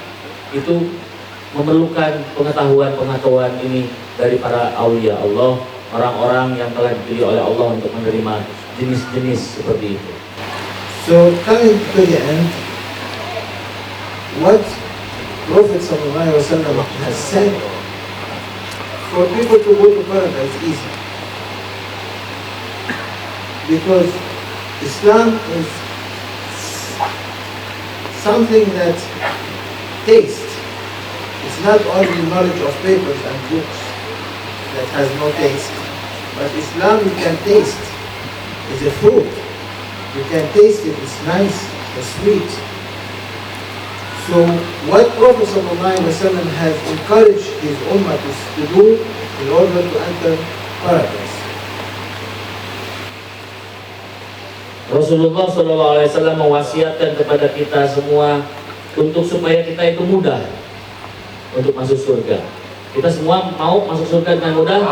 itu memerlukan pengetahuan ini dari para aulia Allah, orang-orang yang telah dipilih oleh Allah untuk menerima jenis-jenis seperti itu.
So coming to the end, what Prophet ﷺ has said, for people to go to paradise is easy, because Islam is something that tastes. It's not only knowledge of papers and books that has no taste, but Islam you can taste. It's a fruit. You can taste it, it's nice, it's sweet. So what Prophet ﷺ has encouraged his ummah to do in order to enter paradise
Rasulullah SAW mewasiatkan kepada kita semua untuk supaya kita itu mudah untuk masuk surga. Kita semua mau masuk surga dengan mudah?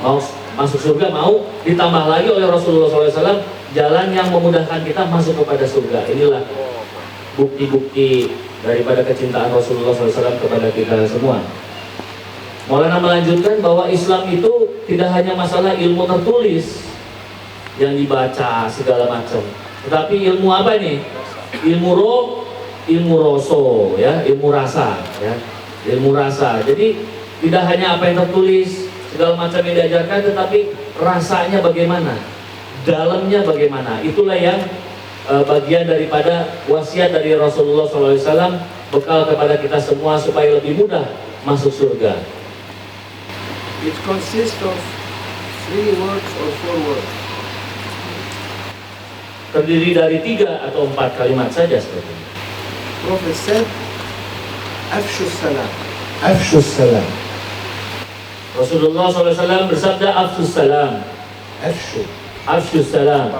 Mau masuk surga, mau ditambah lagi oleh Rasulullah SAW jalan yang memudahkan kita masuk kepada surga. Inilah bukti-bukti daripada kecintaan Rasulullah SAW kepada kita semua. Maulana melanjutkan bahwa Islam itu tidak hanya masalah ilmu tertulis yang dibaca segala macam, tetapi ilmu apa nih? Ilmu roh, ilmu roso, ya, ilmu rasa, ya, ilmu rasa. Jadi tidak hanya apa yang tertulis segala macam yang diajarkan, tetapi rasanya bagaimana, dalamnya bagaimana. Itulah yang bagian daripada wasiat dari Rasulullah SAW, bekal kepada kita semua supaya lebih mudah masuk surga.
It consists of 3 words or 4 words.
Terdiri dari 3 atau 4 kalimat saja seperti
Prophet said, Afshu salam. Afshu salam.
Rasulullah SAW bersabda, Afsus salam.
Afshu.
Afsus salam.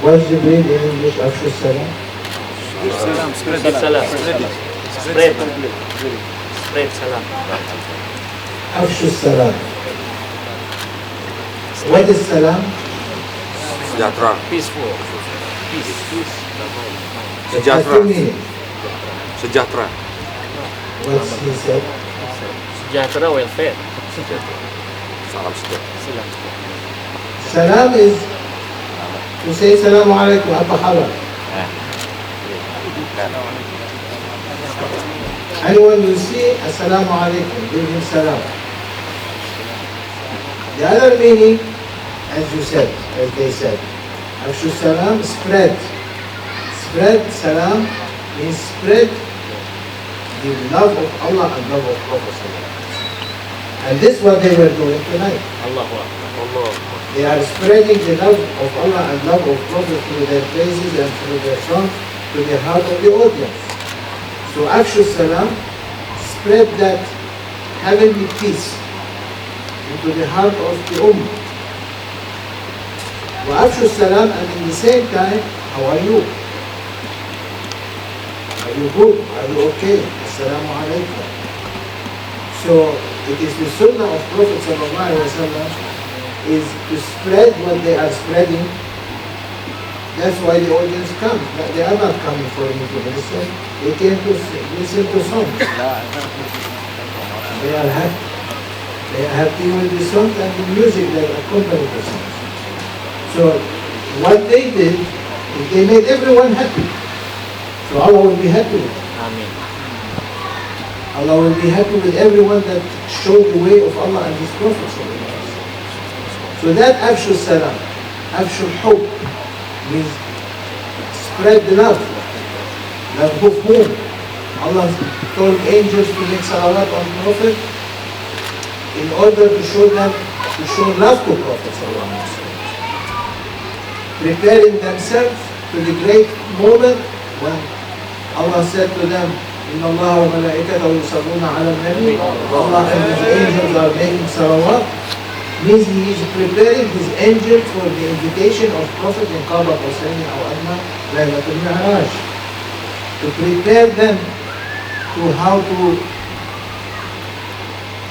What's Jibreel in English? Afshu salam.
Salam, spread
Salam. Spread. Spread salam.
Afshu salam. What is salam?
Sejahtera.
peaceful.
Sejahtera.
Has 2 meanings.
Sejahtera.
What's he said?
Sejahtera, welfare.
Salam sejahtera.
Salam is to say Assalamu alaikum, apa khabar? Anyone you see, Assalamu alaikum, give him salam. The other meaning, as you said, as they said, Afshu salam, spread. Spread salam means spread the love of Allah and love of Prophet sallallahu alaihi wasallam. And this is what they were doing tonight.
Allahu Akbar.
They are spreading the love of Allah and love of Prophet through their praises and through their songs to the heart of the audience. So Afshu Salam, spread that heavenly peace into the heart of the Ummah. Wa Afshu Salam, and in the same time, how are you? Are you good? Are you okay? Assalamu alaikum. So it is the sunnah of Prophet sallallahu alaihi wasallam is to spread what they are spreading. That's why the audience comes. They are not coming for me to listen. They came to listen to songs. They are happy. They are happy with the songs and the music that accompany the songs. So what they did is they made everyone happy. So Allah will be happy with them.
Amin.
Allah will be happy with everyone that showed the way of Allah and His Prophet. So that Afshu Salam, Afshu Hub, means spread the love. Love of whom? Allah told angels to make salawat on Prophet in order to show them, to show love to Prophet sallallahu alaihi wasallam. Preparing themselves to the great moment when Allah said to them, إن الله وملائكته يصلون على النبي. Allah and His angels are making salawat. Means He is preparing His angels for the invitation of Prophet in Qaba Qasayni or Adna Laylatul Mi'raj. To prepare them to how to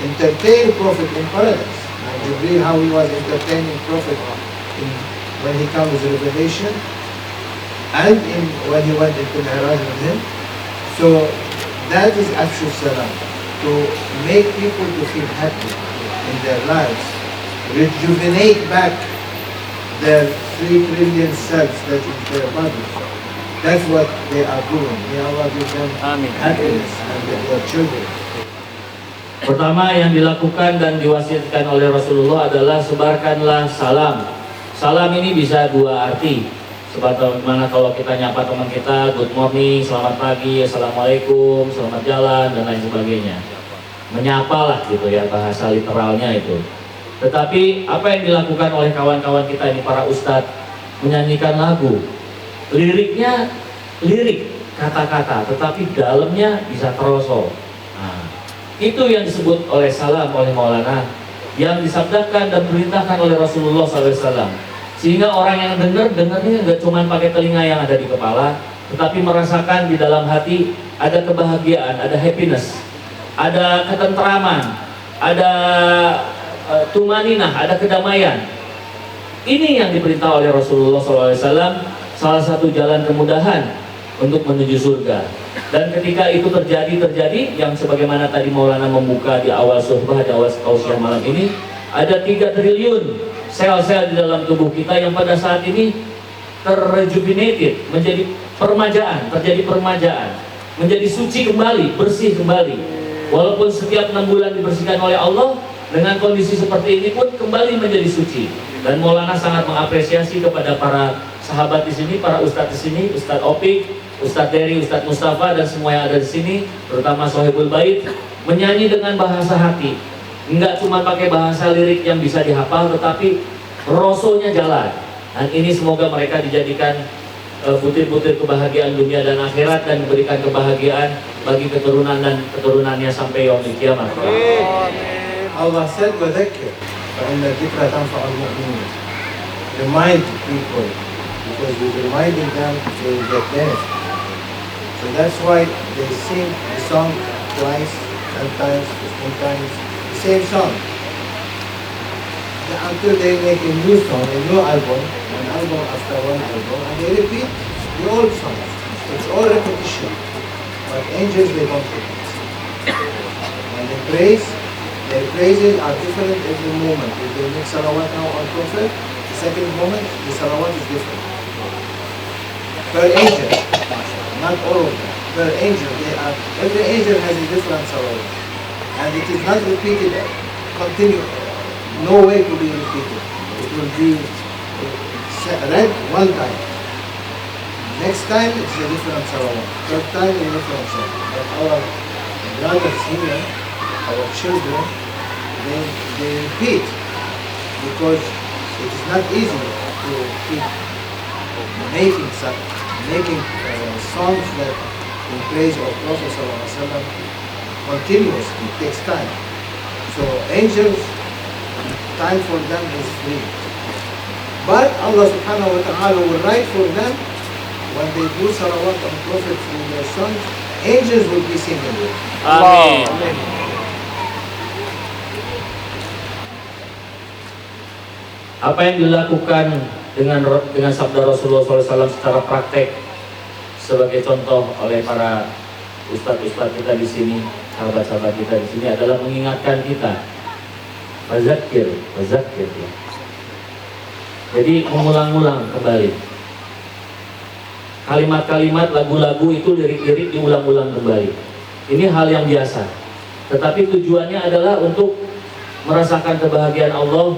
entertain Prophet in paradise. And Jibreel, how he was entertaining Prophet when he comes with revelation and when he went into Mi'raj with him. So that is Afshu Salam, to make people to feel happy in their lives, rejuvenate back their 3 trillion cells that is their body. That's what they are doing. May Allah give them
Amin.
happiness and their children.
Pertama yang dilakukan dan diwasiatkan oleh Rasulullah adalah sebarkanlah salam. Salam ini bisa 2 arti. Sebagaimana kalau kita nyapa teman kita, good morning, selamat pagi, assalamualaikum, selamat jalan, dan lain sebagainya. Menyapa lah gitu ya, bahasa literalnya itu. Tetapi apa yang dilakukan oleh kawan-kawan kita ini, para ustadz, menyanyikan lagu. Liriknya, lirik, kata-kata, tetapi dalamnya bisa terosol. Nah, itu yang disebut oleh salam oleh Maulana, yang disabdakan dan diperintahkan oleh Rasulullah SAW. Sehingga orang yang dengarnya nggak cuma pakai telinga yang ada di kepala, tetapi merasakan di dalam hati ada kebahagiaan, ada happiness, ada ketentraman, ada tumaninah, ada kedamaian. Ini yang diperintah oleh Rasulullah SAW, salah satu jalan kemudahan untuk menuju surga. Dan ketika itu terjadi yang sebagaimana tadi Maulana membuka di awal suhbah, di awal tausiah malam ini, ada 3 triliun sel-sel di dalam tubuh kita yang pada saat ini terrejuvenated, menjadi permajaan, terjadi permajaan, menjadi suci kembali, bersih kembali. Walaupun setiap 6 bulan dibersihkan oleh Allah, dengan kondisi seperti ini pun kembali menjadi suci. Dan Maulana sangat mengapresiasi kepada para sahabat di sini, para ustadz di sini, Ustadz Opik, Ustadz Dery, Ustadz Mustafa, dan semua yang ada di sini, terutama Sohibul Bait, menyanyi dengan bahasa hati. Enggak cuma pakai bahasa lirik yang bisa dihafal, tetapi rosonya jalan. Dan ini semoga mereka dijadikan butir-butir kebahagiaan dunia dan akhirat, dan memberikan kebahagiaan bagi keturunan dan keturunannya sampai yaumil kiamat.
Allah said, وَذَكِّرْ فَإِنَّ الذِّكْرَ تَنْفَعُ الْمُؤْمِنِينَ. Remind people, because with reminding them, they will get benefit. So that's why they sing the song twice, 10 times, 15 times, the same song. Until they make a new song, a new album, an album after one album, and they repeat the old songs. It's all repetition. But angels, they don't repeat. When they praise, their praises are different every moment. If they make salawat now on Prophet, the second moment, the salawat is different. Per angel, not all of them. Per angel, every angel has a different salawat. And it is not repeated, continue, no way to be repeated. It will be read one time. Next time, it's a different salawat. Third time, a different salawat. But our brothers here, our children, they repeat, because it is not easy to keep making songs that in praise of Prophet ﷺ continuously. It takes time. So angels, time for them is free. But Allah subhanahu wa ta'ala will write for them, when they do salawat on Prophet through their songs, angels will be singing with them.
Amin. Apa yang dilakukan dengan sabda Rasulullah SAW secara praktek sebagai contoh oleh para ustadz-ustadz kita di sini, sahabat-sahabat kita di sini, adalah mengingatkan kita, fazakir. Jadi mengulang-ulang kembali kalimat-kalimat, lagu-lagu itu, lirik-lirik diulang-ulang kembali. Ini hal yang biasa, tetapi tujuannya adalah untuk merasakan kebahagiaan Allah,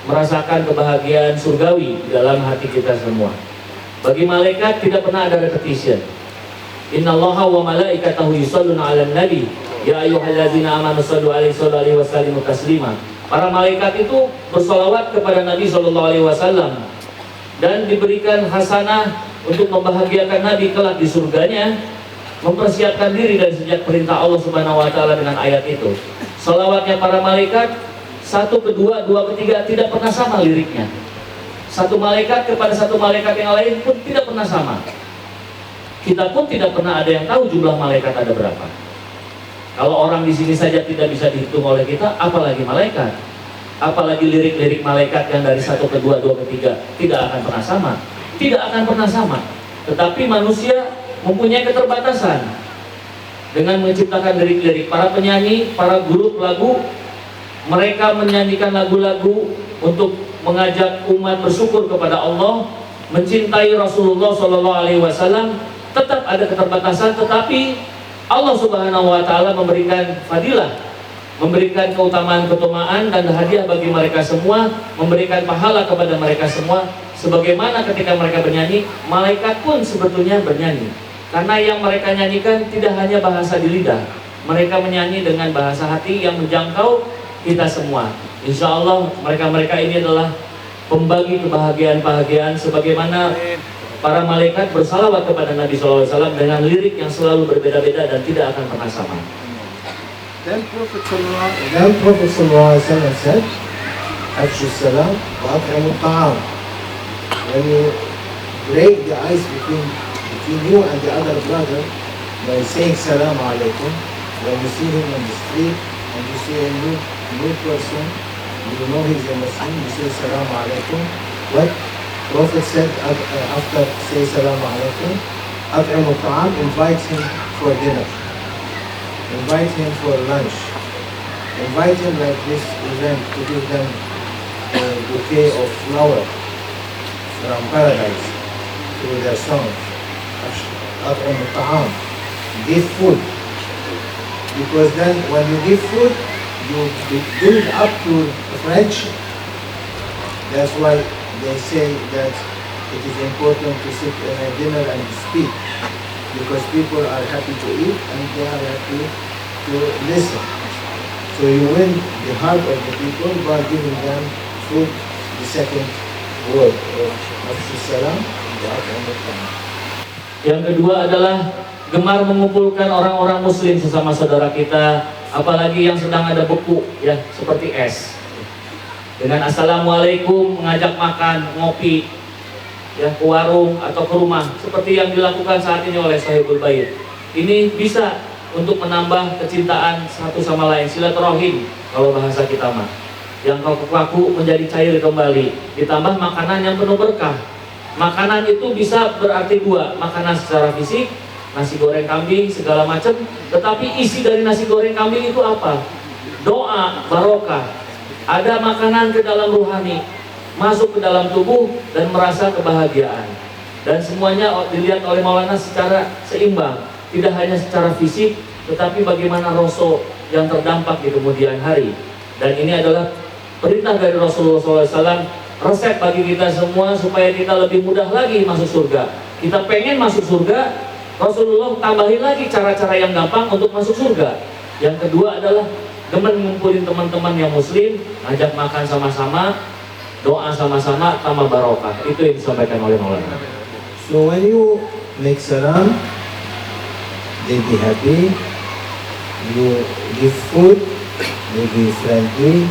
merasakan kebahagiaan surgawi di dalam hati kita semua. Bagi malaikat tidak pernah ada repetition. Innallaha wa malaikatahu yusholluna 'alan nabi ya ayyuhallazina amanu shallu 'alaihi wa sallimu taslima. Para malaikat itu bersolawat kepada Nabi SAW dan diberikan hasanah untuk membahagiakan Nabi kelak di surganya, mempersiapkan diri dari sejak perintah Allah Subhanahu wa taala dengan ayat itu. Salawatnya para malaikat, satu kedua, dua ketiga, tidak pernah sama liriknya. Satu malaikat kepada satu malaikat yang lain pun tidak pernah sama. Kita pun tidak pernah ada yang tahu jumlah malaikat ada berapa. Kalau orang di sini saja tidak bisa dihitung oleh kita, apalagi malaikat. Apalagi lirik-lirik malaikat yang dari satu ke dua, dua ke tiga, tidak akan pernah sama. Tidak akan pernah sama. Tetapi manusia mempunyai keterbatasan dengan menciptakan lirik-lirik. Para penyanyi, para grup lagu, mereka menyanyikan lagu-lagu untuk mengajak umat bersyukur kepada Allah, mencintai Rasulullah SAW. Tetap ada keterbatasan, tetapi Allah Subhanahu wa taala memberikan fadilah, memberikan keutamaan dan hadiah bagi mereka semua, memberikan pahala kepada mereka semua. Sebagaimana ketika mereka bernyanyi, malaikat pun sebetulnya bernyanyi. Karena yang mereka nyanyikan tidak hanya bahasa di lidah, mereka menyanyi dengan bahasa hati yang menjangkau kita semua. Insya Allah mereka-mereka ini adalah pembagi kebahagiaan-kebahagiaan, sebagaimana para malaikat bersalawat kepada Nabi SAW dengan lirik yang selalu berbeda-beda dan tidak akan pernah sama.
Then Prophet ﷺ said, Afshu salam wa at'imu ta'am. when you break the ice between you and the other brother by saying salam alaikum, when you see him on the street and you see a new person, you know he's a Muslim, you say salam alaikum. What Prophet said after say salam alaikum, at'imu ta'am, invite him for dinner, invite him for lunch, invite him like this event to give them a bouquet of flower from paradise through their song. At'imu ta'am, give food, because then when you give food, you build up to friendship. That's why they say that it is important to sit at a dinner and speak, because people are happy to eat and they are happy to listen. So you win the heart of the people by giving them food, the second word of Salam.
Yang kedua adalah gemar mengumpulkan orang-orang muslim sesama saudara kita, apalagi yang sedang ada beku ya, seperti es. Dengan assalamualaikum, mengajak makan, ngopi ya, ke warung atau ke rumah, seperti yang dilakukan saat ini oleh Sahibul Bait. Ini bisa untuk menambah kecintaan satu sama lain, silaturahim kalau bahasa kita mah, yang kaku-kaku menjadi cair kembali, ditambah makanan yang penuh berkah. Makanan itu bisa berarti dua, makanan secara fisik, nasi goreng kambing segala macam, tetapi isi dari nasi goreng kambing itu apa? Doa barokah. Ada makanan ke dalam ruhani, masuk ke dalam tubuh dan merasa kebahagiaan. Dan semuanya dilihat oleh Maulana secara seimbang, tidak hanya secara fisik, tetapi bagaimana rasa yang terdampak di kemudian hari. Dan ini adalah perintah dari Rasulullah SAW, resep bagi kita semua supaya kita lebih mudah lagi masuk surga. Kita pengen masuk surga, Rasulullah tambahin lagi cara-cara yang gampang untuk masuk surga. Yang kedua adalah demen ngumpulin teman-teman yang muslim, ngajak makan sama-sama, doa sama-sama, tambah barokah. Itu yang disampaikan oleh Maulana.
So when you make salam, they be happy. You give food, they be friendly.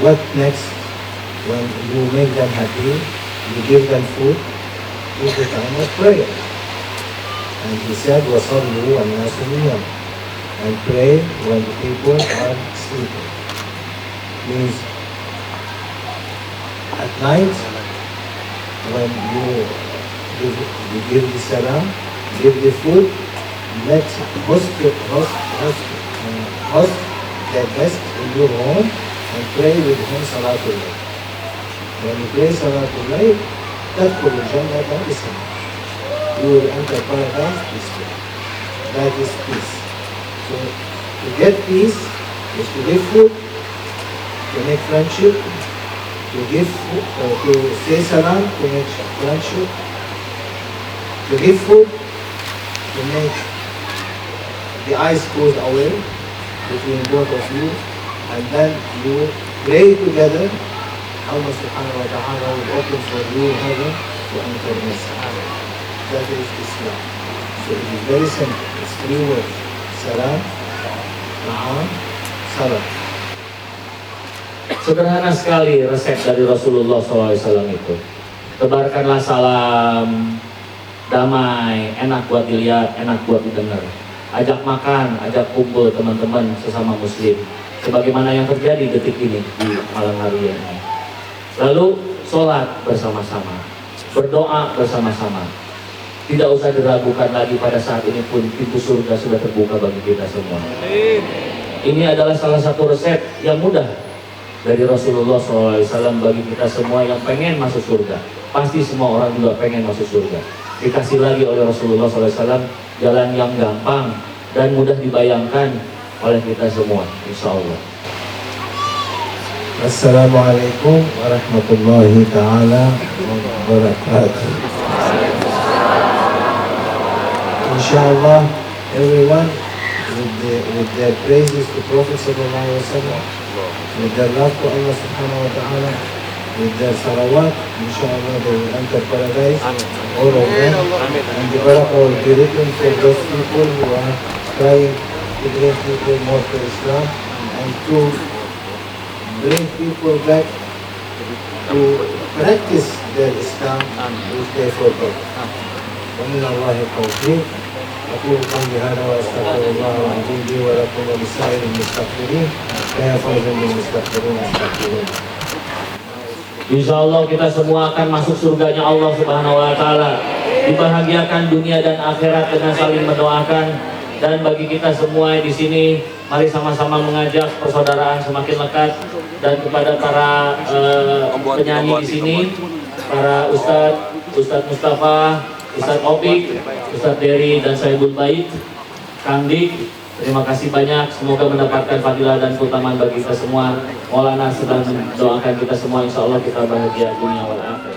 What next? When you make them happy, you give them food, is the time of prayer. And he said, وَصَلُّوا وَالنَّاسُ نِيَامٌ, and pray when the people are sleeping. Means at night, when you give the salam, give the food, let host their guest in your home and pray with him Salatul Layl. When you pray Salatul Layl, تدخل الجنة بسلام. You will enter paradise peacefully. That is peace. So to get peace is to give food, to make friendship, to give food, to say salam, to make friendship, to give food, to make the eyes goes away between both of you, and then you pray together. Allah subhanahu wa ta'ala will open for you heaven to enter in Sahara. That is Islam. So it is very simple. It's 3 words. Salam, Ta'am, Salam.
Sederhana sekali resep dari Rasulullah SAW itu. Tebarkanlah salam, damai, enak buat dilihat, enak buat didengar. Ajak makan, ajak kumpul teman-teman sesama muslim. Sebagaimana yang terjadi detik ini di malam hari ini. Lalu sholat bersama-sama, berdoa bersama-sama. Tidak usah diragukan lagi, pada saat ini pun pintu surga sudah terbuka bagi kita semua. Ini adalah salah satu resep yang mudah dari Rasulullah SAW bagi kita semua yang pengen masuk surga. Pasti semua orang juga pengen masuk surga. Dikasih lagi oleh Rasulullah SAW jalan yang gampang dan mudah dibayangkan oleh kita semua, insya Allah.
Assalamualaikum warahmatullahi ta'ala wabarakatuh. Inshallah, everyone with their praises to Prophet sallallahu alaihi wasallam, with their love to Allah subhanahu wa ta'ala, with their salawat, inshallah they will enter paradise, all of them, and the barakah will be written for those people who are trying to bring people more to Islam and to bring people back to practice their Islam with their photo. ومن الله التوفيق. أقول قولي هذا وأستغفر الله العظيم لي ولكم ولسائر المستغفرين فيا فوزا بالمستغفرين أستغفرون.
Insya Allah kita semua akan masuk surganya Allah Subhanahu Wa Taala, dibahagiakan dunia dan akhirat dengan saling mendoakan. Dan bagi kita semua di sini, mari sama-sama mengajak persaudaraan semakin lekat. Dan kepada para penyanyi di sini, para Ustadz Mustafa, Ustadz Opik, Ustadz Dery dan Saibul Bait, Kang Dik, terima kasih banyak. Semoga mendapatkan fadilah dan keutamaan bagi kita semua. Maulana sedang mendoakan kita semua, insya Allah kita bahagia dunia wal akhirah.